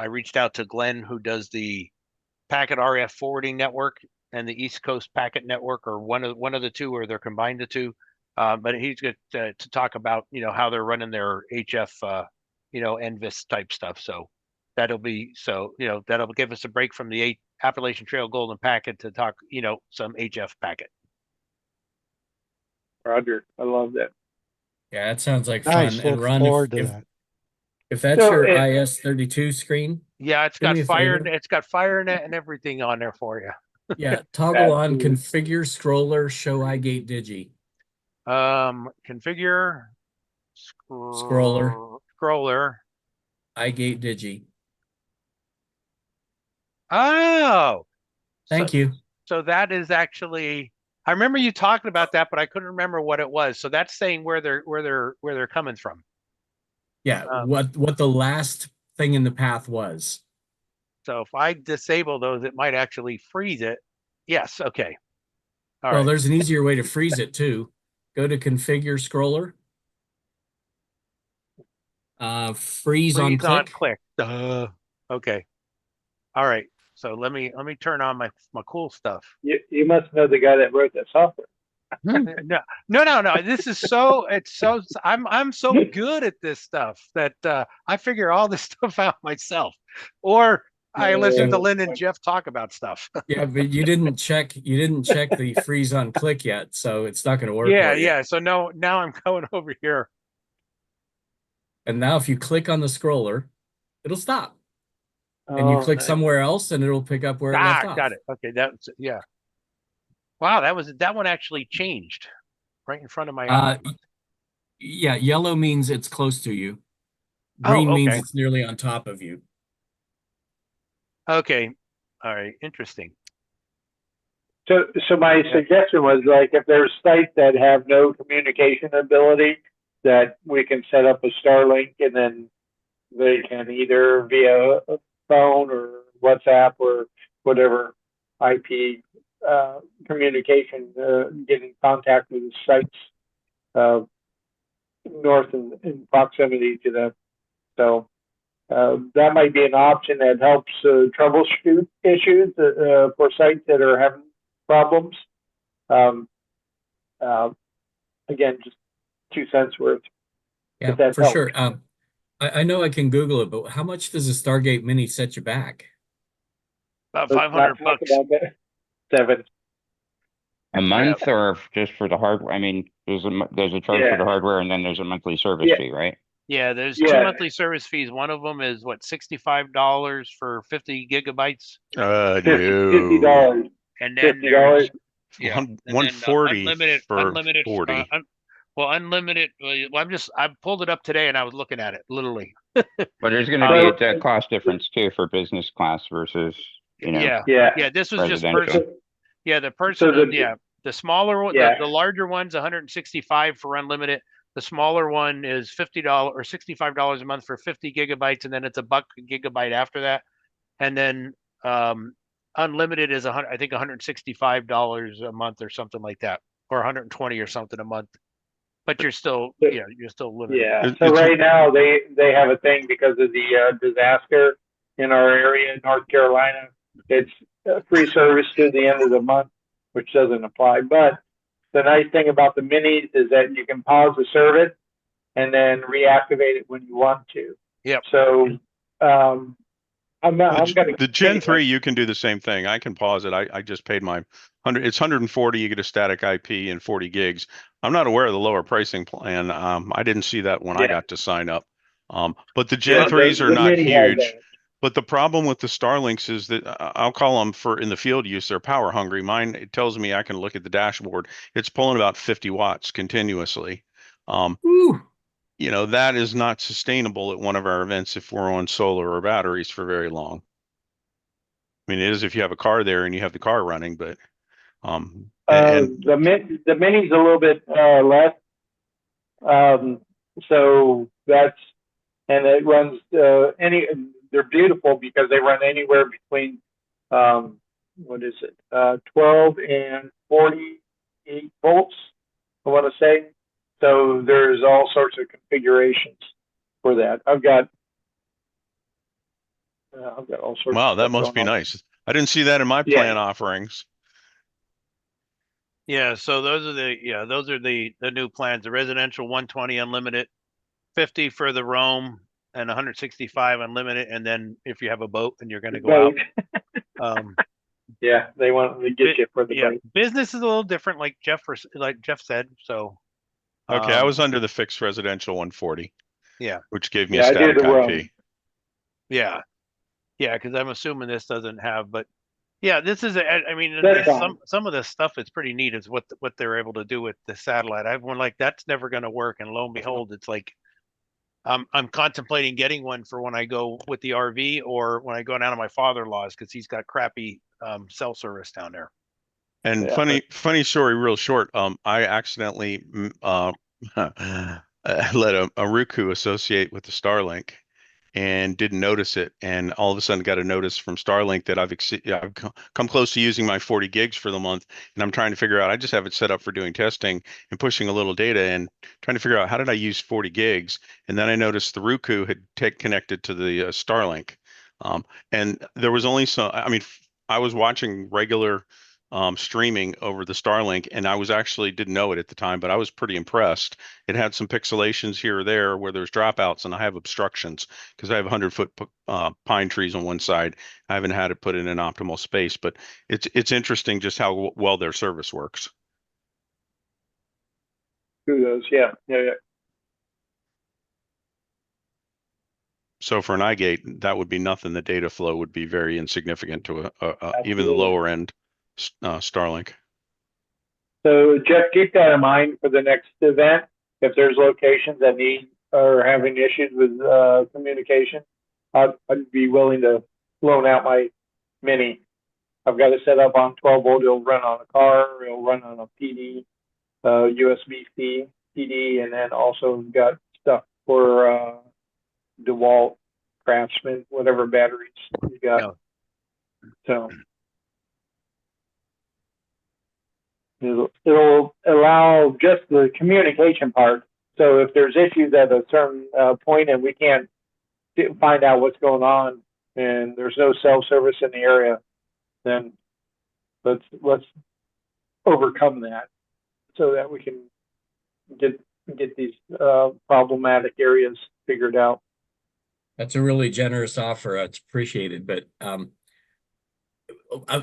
reached out to Glenn, who does the Packet RF forwarding network and the East Coast Packet Network, or one of the two, or they're combined the two. But he's good to talk about, how they're running their HF, NVIS type stuff. So that'll give us a break from the Appalachian Trail Golden Packet to talk, some HF packet. Roger, I love that. Yeah, that sounds like Nice. fun. And Look Ron, forward to that. if that's So your it- IS-32 screen, Yeah, it's do got me a favor. it's got FireNet and everything on there for you. Yeah, toggle on Absolutely. configure scroller show iGate digi. Configure Scroller iGate digi. Oh, Thank you. So that is actually, I remember you talking about that, but I couldn't remember what it was. So that's saying where they're coming from. Yeah, what the last thing in the path was. So if I disable those, it might actually freeze it. Yes. Okay. All Well, right. there's an easier way to freeze it too. Go to configure scroller. Freeze on click. Okay. All right. So let me turn on my cool stuff. You must know the guy that wrote that software. No. This is I'm so good at this stuff that I figure all this stuff out myself. Or I listen to Lynn and Jeff talk about stuff. Yeah, but you didn't check the freeze on click yet, so it's not going to work. Yeah. So now I'm going over here. And now if you click on the scroller, it'll stop. And you click somewhere else and it'll pick up where it left off. Got it. Okay, yeah. Wow, that one actually changed right in front of my eye. Yeah, yellow means it's close to you. Green means it's nearly on top of you. Okay. All right, interesting. So my suggestion was, like, if there's sites that have no communication ability, that we can set up a Starlink, and then they can either via a phone or WhatsApp or whatever IP communication get in contact with the sites north in proximity to them. So that might be an option that helps troubleshoot issues for sites that are having problems. Again, just 2 cents worth. Yeah, for sure. I know I can Google it, but how much does a Stargate Mini set you back? About $500. 7 a month, or just for the hardware? I mean, there's a charge for the hardware, and then there's a monthly service fee, right? Yeah, there's 2 monthly service fees. One of them is what, $65 for 50 gigabytes. No. $50. And then $50. Yeah, 140 unlimited for unlimited 40. Unlimited. I pulled it up today and I was looking at it literally. But there's going to be a cost difference too for business class versus, Yeah. This was just person. Yeah, the person. The smaller one, the larger one's 165 for unlimited. The smaller one is $50 or $65 a month for 50 gigabytes, and then it's $1 a gigabyte after that. And then unlimited is I think $165 a month or something like that, or 120 or something a month. But you're still limited. Yeah. So right now they have a thing because of the disaster in our area in North Carolina. It's free service to the end of the month, which doesn't apply. But the nice thing about the minis is that you can pause the service and then reactivate it when you want to. Yep. So I'm gonna the Gen 3, you can do the same thing. I can pause it. I just paid my 100. It's 140. You get a static IP and 40 gigs. I'm not aware of the lower pricing plan. I didn't see that when I got to sign up. But the Gen 3s are not huge. But the problem with the Starlinks is that I'll call them in the field use, they're power hungry. Mine, it tells me I can look at the dashboard. It's pulling about 50 watts continuously. That is not sustainable at one of our events if we're on solar or batteries for very long. I mean, it is if you have a car there and you have the car running, but the mini's a little bit less. So that's, and it runs they're beautiful because they run anywhere between 12 and 48 volts, I want to say. So there's all sorts of configurations for that. I've got all sorts. Wow, that must be nice. I didn't see that in my plan offerings. Yeah, so those are the new plans. The residential 120 unlimited, 50 for the roam, and 165 unlimited. And then if you have a boat and you're going to go out, they want to get you for the boat. Business is a little different, like Jeff said. So. Okay, I was under the fixed residential 140. Yeah. Which gave me a static IP. Yeah. Yeah, because I'm assuming this doesn't have, but yeah, this is some of the stuff that's pretty neat is what they're able to do with the satellite. I've one like that's never going to work, and lo and behold, it's like I'm contemplating getting one for when I go with the RV or when I go down to my father-in-law's because he's got crappy cell service down there. And funny story, real short. I accidentally let a Roku associate with the Starlink, and didn't notice it. And all of a sudden got a notice from Starlink that I've come close to using my 40 gigs for the month. And I'm trying to figure out, I just have it set up for doing testing and pushing a little data and trying to figure out how did I use 40 gigs? And then I noticed the Roku had connected to the Starlink. And there was only I mean, I was watching regular streaming over the Starlink, and I was actually didn't know it at the time, but I was pretty impressed. It had some pixelations here or there where there's dropouts, and I have obstructions because I have 100-foot pine trees on one side. I haven't had it put in an optimal space, but it's interesting just how well their service works. Kudos, yeah. So for an iGate, that would be nothing. The data flow would be very insignificant to even the lower end Starlink. So Jeff, keep that in mind for the next event. If there's locations that need or having issues with communication, I'd be willing to loan out my Mini. I've got it set up on 12 volt. It'll run on a car. It'll run on a PD, USB-C PD, and then also got stuff for DeWalt, Craftsman, whatever batteries you got. Yeah. So it'll allow just the communication part. So if there's issues at a certain point and we can't find out what's going on and there's no cell service in the area, then let's overcome that so that we can get these problematic areas figured out. That's a really generous offer. It's appreciated, but I'll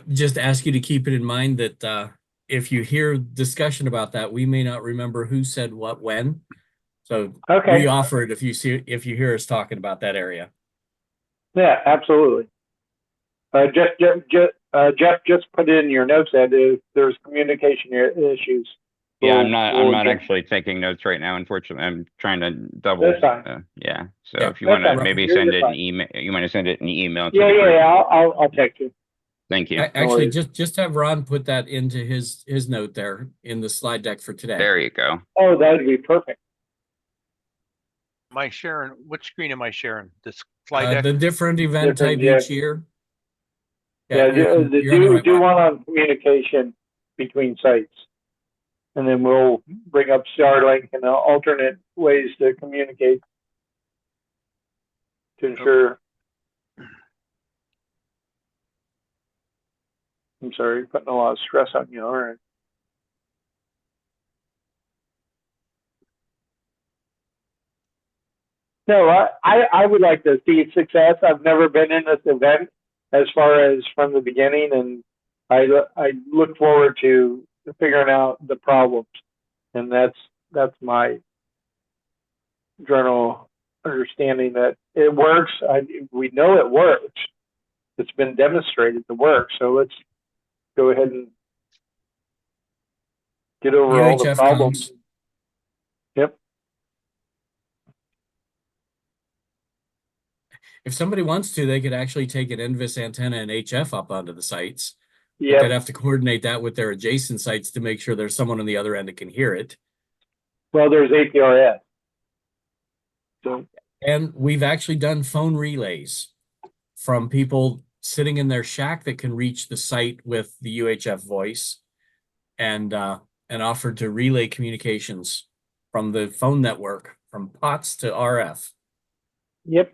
just ask you to keep it in mind that if you hear discussion about that, we may not remember who said what when. So okay, re-offer it if you hear us talking about that area. Yeah, absolutely. Jeff, just put in your notes that if there's communication issues. Yeah, I'm not actually taking notes right now. Unfortunately, I'm trying to double. Yeah. So Yeah, if you want to fine. maybe send it an email, you want to send it an email. To I'll text you. Thank you. Actually, just have Ron put that into his note there in the slide deck for today. There you go. Oh, that would be perfect. Am I sharing? Which screen am I sharing? This slide deck? The different event type yeah. each year. Yeah, you're do one on communication between sites. And then we'll bring up Starlink and alternate ways to communicate to ensure. I'm sorry, putting a lot of stress on you. All right. No, I would like to see success. I've never been in this event as far as from the beginning, and I look forward to figuring out the problems, and that's my general understanding that it works. We know it works. It's been demonstrated to work. So let's go ahead and get over all the problems. Yep. If somebody wants to, they could actually take an NVIS antenna and HF up onto the sites. Yeah. They'd have to coordinate that with their adjacent sites to make sure there's someone on the other end that can hear it. Well, there's APRS. So. And we've actually done phone relays from people sitting in their shack that can reach the site with the UHF voice and offered to relay communications from the phone network from POTS to RF. Yep.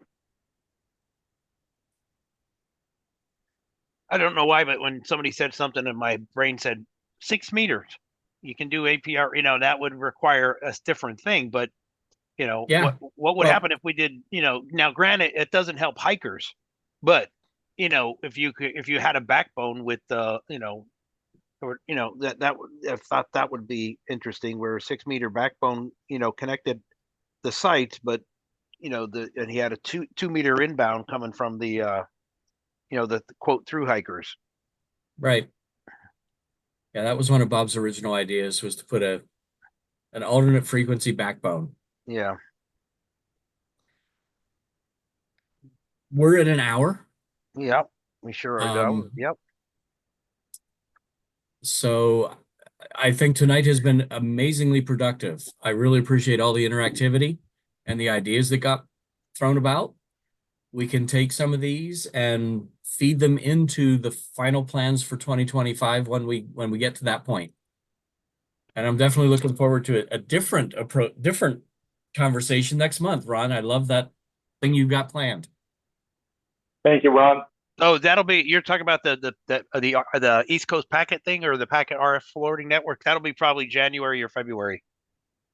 I don't know why, but when somebody said something and my brain said 6 meters, you can do APR, that would require a different thing. But, yeah. what would happen if we did, now granted, it doesn't help hikers, but, if you had a backbone with, I thought that would be interesting where a 6 meter backbone, connected the sites, but, and he had a 2 meter inbound coming from the quote through hikers. Right. Yeah, that was one of Bob's original ideas, was to put an alternate frequency backbone. Yeah. We're at an hour. Yep. We sure are. Yep. So I think tonight has been amazingly productive. I really appreciate all the interactivity and the ideas that got thrown about. we can take some of these and feed them into the final plans for 2025 when we get to that point. And I'm definitely looking forward to a different approach, different conversation next month, Ron. I love that thing you've got planned. Thank you, Ron. Oh, that'll be, you're talking about the East Coast packet thing or the packet RF forwarding network. That'll be probably January or February.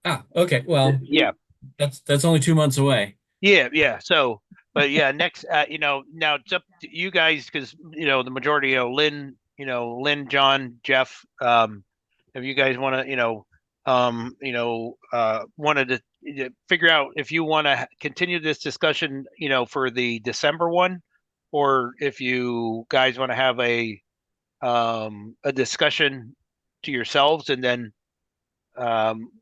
Ah, okay. Well, Yeah, that's only 2 months away. yeah. So, but yeah, next, now it's up to you guys because the majority, Lynn, John, Jeff, if you guys want to, wanted to figure out if you want to continue this discussion, for the December one, or if you guys want to have a discussion to yourselves, and then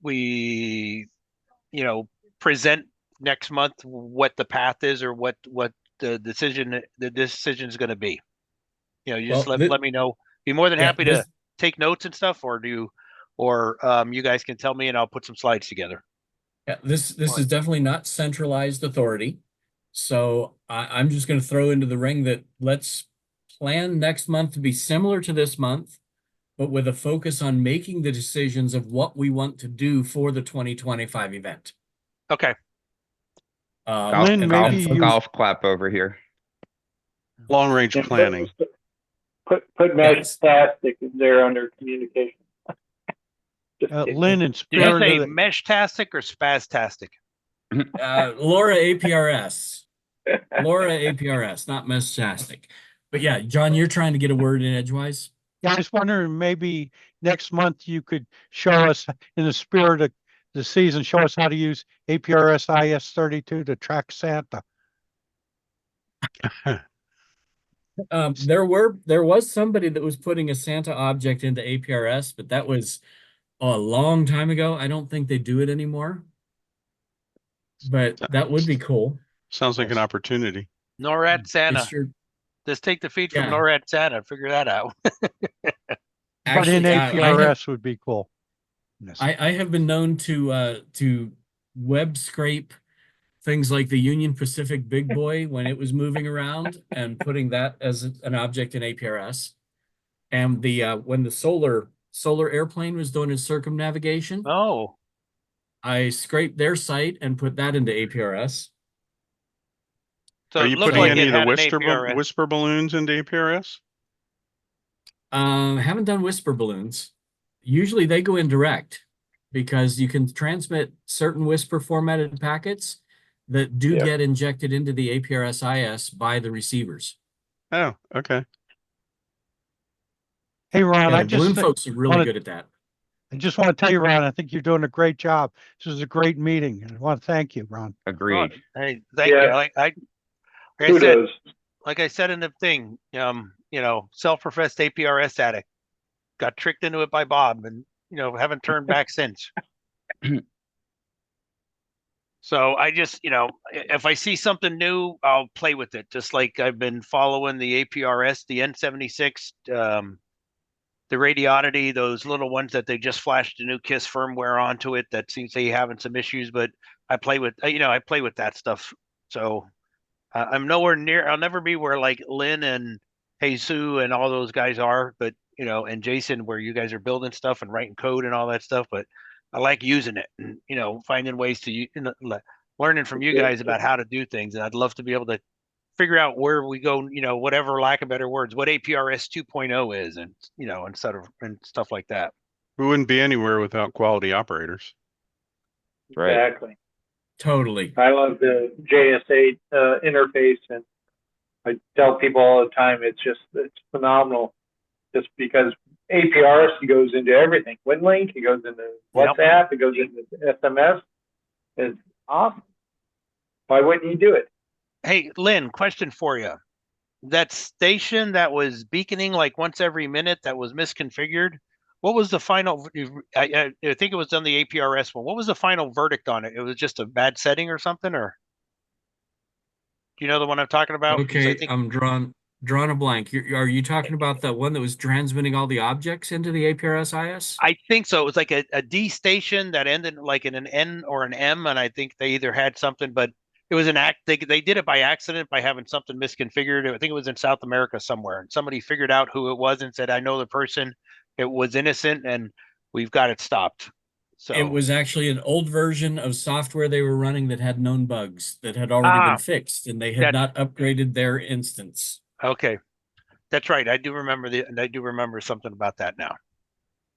we, present next month what the path is or what the decision is going to be. You just let me know. Be more than happy to take notes and stuff, or you guys can tell me and I'll put some slides together. Yeah, this is definitely not centralized authority. So I'm just going to throw into the ring that let's plan next month to be similar to this month, but with a focus on making the decisions of what we want to do for the 2025 event. Okay. Lynn, maybe golf clap over here. Long range planning. Put Mesh-tastic there under communication. Lynn, in Did you spirit say of the, Mesh-tastic or Spaz-tastic? Laura APRS. Laura APRS, not Mesh-tastic. But yeah, John, you're trying to get a word in edgewise. yeah, I was wondering maybe next month you could show us in the spirit of the season, show us how to use APRS IS32 to track Santa. There was somebody that was putting a Santa object into APRS, but that was a long time ago. I don't think they do it anymore. But that would be cool. Sounds like an opportunity. NORAD Santa. Sure, Just take the feed from NORAD Santa. Figure that out. actually, but in APRS would be cool. Yes. I have been known to web scrape things like the Union Pacific Big Boy when it was moving around and putting that as an object in APRS. And when the solar airplane was doing its circumnavigation, I scraped their site and put that into APRS. So are you putting any of the whisper balloons into APRS? Haven't done whisper balloons. Usually they go in direct because you can transmit certain whisper formatted packets that do get injected into the APRS IS by the receivers. Oh, okay. Hey, Ron, the balloon folks are really good at that. I just want to tell you, Ron, I think you're doing a great job. This was a great meeting, and I want to thank you, Ron. Agreed. Hey, thank you. Like I said in the thing, self-professed APRS addict, got tricked into it by Bob, and haven't turned back since. So I just, if I see something new, I'll play with it. Just like I've been following the APRS, the N76, the Radioddity, those little ones that they just flashed a new KISS firmware onto it that seems to be having some issues, but I play with, I play with that stuff. So I'm nowhere near, I'll never be where like Lynn and Jesus and all those guys are, but, and Jason, where you guys are building stuff and writing code and all that stuff, but I like using it and, finding ways to, learning from you guys about how to do things. And I'd love to be able to figure out where we go, whatever, lack of better words, what APRS 2.0 is, and, instead of, and stuff like that. We wouldn't be anywhere without quality operators. Right. Exactly. Totally. I love the JS8 interface, and I tell people all the time, it's phenomenal. Just because APRS goes into everything. WinLink, it goes into WhatsApp, it goes into SMS. It's awesome. Why wouldn't you do it? Hey, Lynn, question for you. That station that was beaconing like once every minute that was misconfigured, what was the final, I think it was on the APRS one. What was the final verdict on it? It was just a bad setting or something, or? Do you know the one I'm talking about? Okay, I'm drawn a blank. Are you talking about the one that was transmitting all the objects into the APRS IS? I think so. It was like a D station that ended like in an N or an M, and I think they either had something, but it was an act. They did it by accident by having something misconfigured. I think it was in South America somewhere, and somebody figured out who it was and said, "I know the person. It was innocent, and we've got it stopped." So It was actually an old version of software they were running that had known bugs that had already been fixed, and they had not upgraded their instance. Okay, that's right. I do remember something about that now.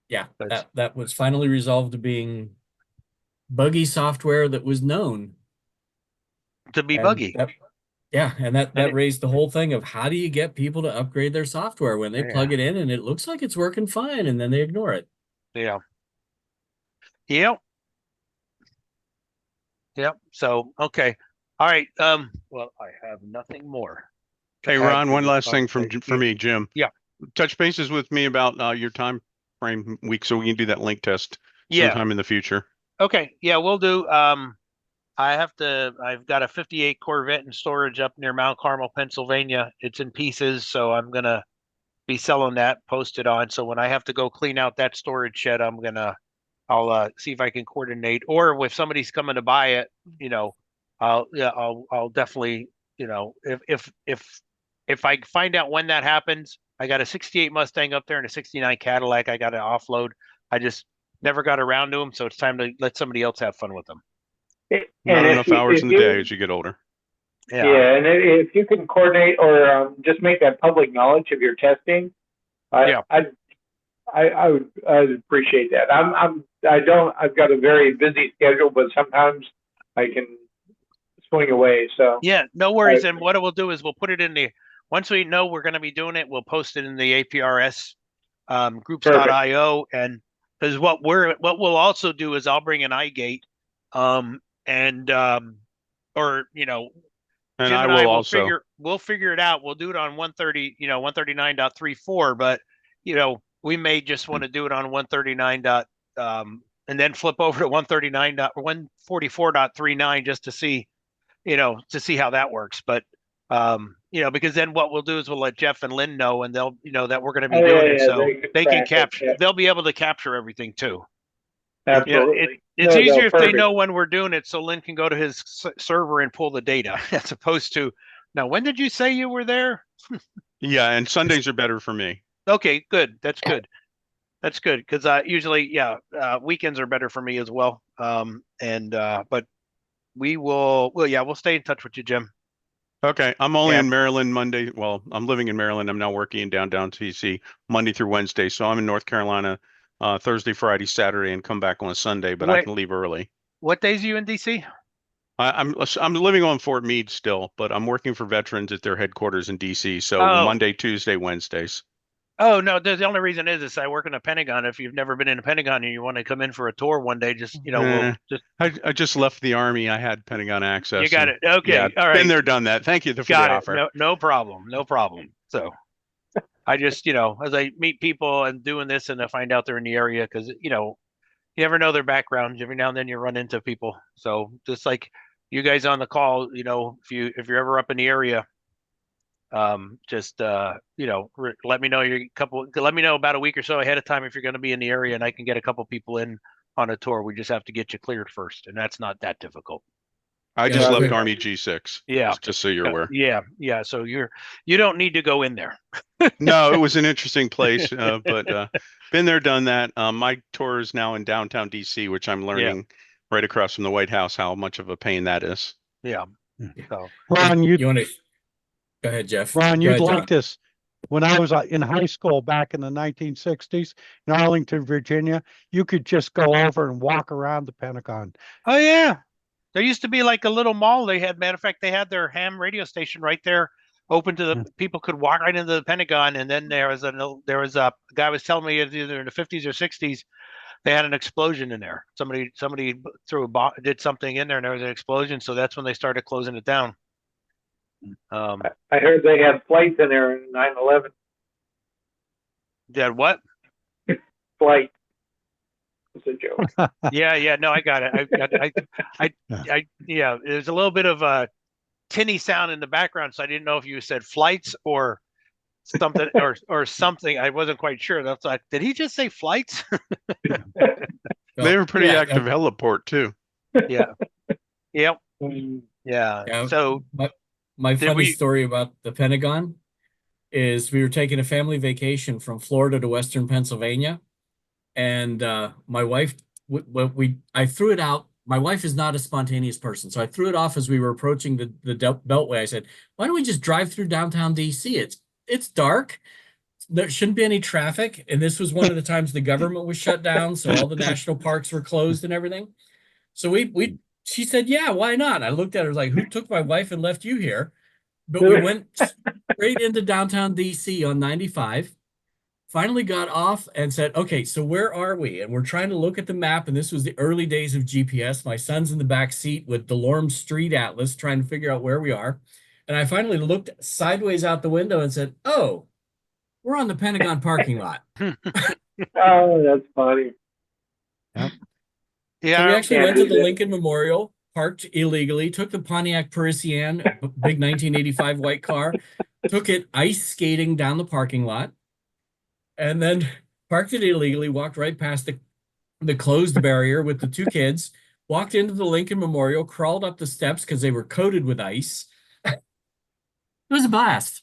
Yeah, that was finally resolved to being buggy software that was known to be and buggy. That raised the whole thing of how do you get people to upgrade their software when they plug it in and it looks like it's working fine and then they ignore it. Yeah. Yep. Yep. So, okay. All right. Well, I have nothing more. Hey, Ron, one last thing for me, Jim. Yeah. Touch bases with me about your time frame week so we can do that link test sometime in the future. Okay. Yeah, we'll do. I've got a 58 Corvette in storage up near Mount Carmel, Pennsylvania. It's in pieces, so I'm going to be selling that, post it on. So when I have to go clean out that storage shed, I'll see if I can coordinate, or if somebody's coming to buy it, I'll definitely, if I find out when that happens, I got a 68 Mustang up there and a 69 Cadillac I got to offload. I just never got around to them, so it's time to let somebody else have fun with them. Not enough hours in the day as you get older. Yeah, and if you can coordinate or just make that public knowledge of your testing, I would appreciate that. I've got a very busy schedule, but sometimes I can swing away. So yeah, no worries. And what we'll do is we'll put it in once we know we're going to be doing it, we'll post it in the APRS groups.io. And because what we'll also do is I'll bring an iGate, and and Jim I and will will also we'll figure it out. We'll do it on 130, 139.34, but we may just want to do it on 139. And then flip over to 144.39 just to see, how that works. But because then what we'll do is we'll let Jeff and Lynn know, and they'll that we're going to be doing it, so they can capture. Yeah. They'll be able to capture everything too. Absolutely. It's easier if they know when we're doing it, so Lynn can go to his server and pull the data, as opposed to, now, when did you say you were there? Yeah, and Sundays are better for me. Okay, good. That's good. That's good, because usually, weekends are better for me as well. But we'll stay in touch with you, Jim. Okay, I'm only in Maryland Monday. Well, I'm living in Maryland. I'm now working in downtown TC Monday through Wednesday. So I'm in North Carolina Thursday, Friday, Saturday, and come back on a Sunday. But I can leave early. What days are you in DC? I'm living on Fort Meade still, but I'm working for veterans at their headquarters in DC. So Monday, Tuesday, Wednesdays. Oh, no, the only reason is I work in a Pentagon. If you've never been in a Pentagon and you want to come in for a tour one day, I just left the Army. I had Pentagon access. You got it. Okay. Yeah, all right. Been there, done that. Thank you for the offer. No problem. No problem. So I just, as I meet people and doing this and I find out they're in the area, because, you never know their background. Every now and then you run into people. So just like you guys on the call, if you're ever up in the area, let me know let me know about a week or so ahead of time if you're going to be in the area, and I can get a couple people in on a tour. We just have to get you cleared first, and that's not that difficult. I just left Army G6. Yeah. Just so you're aware. Yeah. Yeah. So you don't need to go in there. No, it was an interesting place, but been there, done that. My tour is now in downtown DC, which I'm learning right across from the White House how much of a pain that is. Yeah. So Ron, you want to go ahead, Jeff. Ron, you'd like this. When I was in high school back in the 1960s in Arlington, Virginia, you could just go over and walk around the Pentagon. Oh, yeah. There used to be like a little mall they had. Matter of fact, they had their ham radio station right there, open to the people could walk right into the Pentagon. And then there was a guy was telling me either in the 50s or 60s, they had an explosion in there. Somebody threw a bomb, did something in there, and there was an explosion. So that's when they started closing it down. I heard they had flights in there in 9/11. Did what? Flight. It's a joke. Yeah. No, I got it. There's a little bit of a tinny sound in the background, so I didn't know if you said flights or something or something. I wasn't quite sure. That's like, did he just say flights? They were pretty active heliport too. Yeah. Yep. Yeah. Yeah. So My Did funny we- story about the Pentagon is we were taking a family vacation from Florida to Western Pennsylvania, and my wife, I threw it out. My wife is not a spontaneous person, so I threw it off as we were approaching the Beltway. I said, "Why don't we just drive through downtown DC? It's dark. There shouldn't be any traffic." And this was one of the times the government was shut down, so all the national parks were closed and everything. So she said, "Yeah, why not?" I looked at her like, "Who took my wife and left you here?" But we went straight into downtown DC on 95, finally got off and said, "Okay, so where are we?" And we're trying to look at the map, and this was the early days of GPS. My son's in the back seat with DeLorme Street Atlas trying to figure out where we are. And I finally looked sideways out the window and said, "Oh, we're on the Pentagon parking lot." Oh, that's funny. So we yeah, actually Yeah, went to do the that. Lincoln Memorial, parked illegally, took the Pontiac Parisienne, a big 1985 white car, took it ice skating down the parking lot, and then parked it illegally, walked right past the closed barrier with the two kids, walked into the Lincoln Memorial, crawled up the steps because they were coated with ice. It was a blast.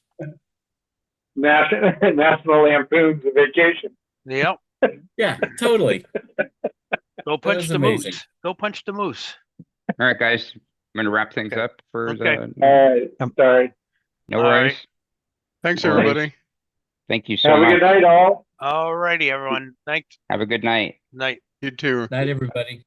National Lampoon's Vacation. yep. Yeah, totally. Go punch was the amazing. moose. Go punch the moose. All right, guys, I'm gonna wrap things Okay. up for Okay. the, All right, sorry. no All worries. right. Thanks, All right. everybody. Thank you so Have a much. good night, all. All righty, everyone. Thanks. Have a good night. Night. You too. Night, everybody.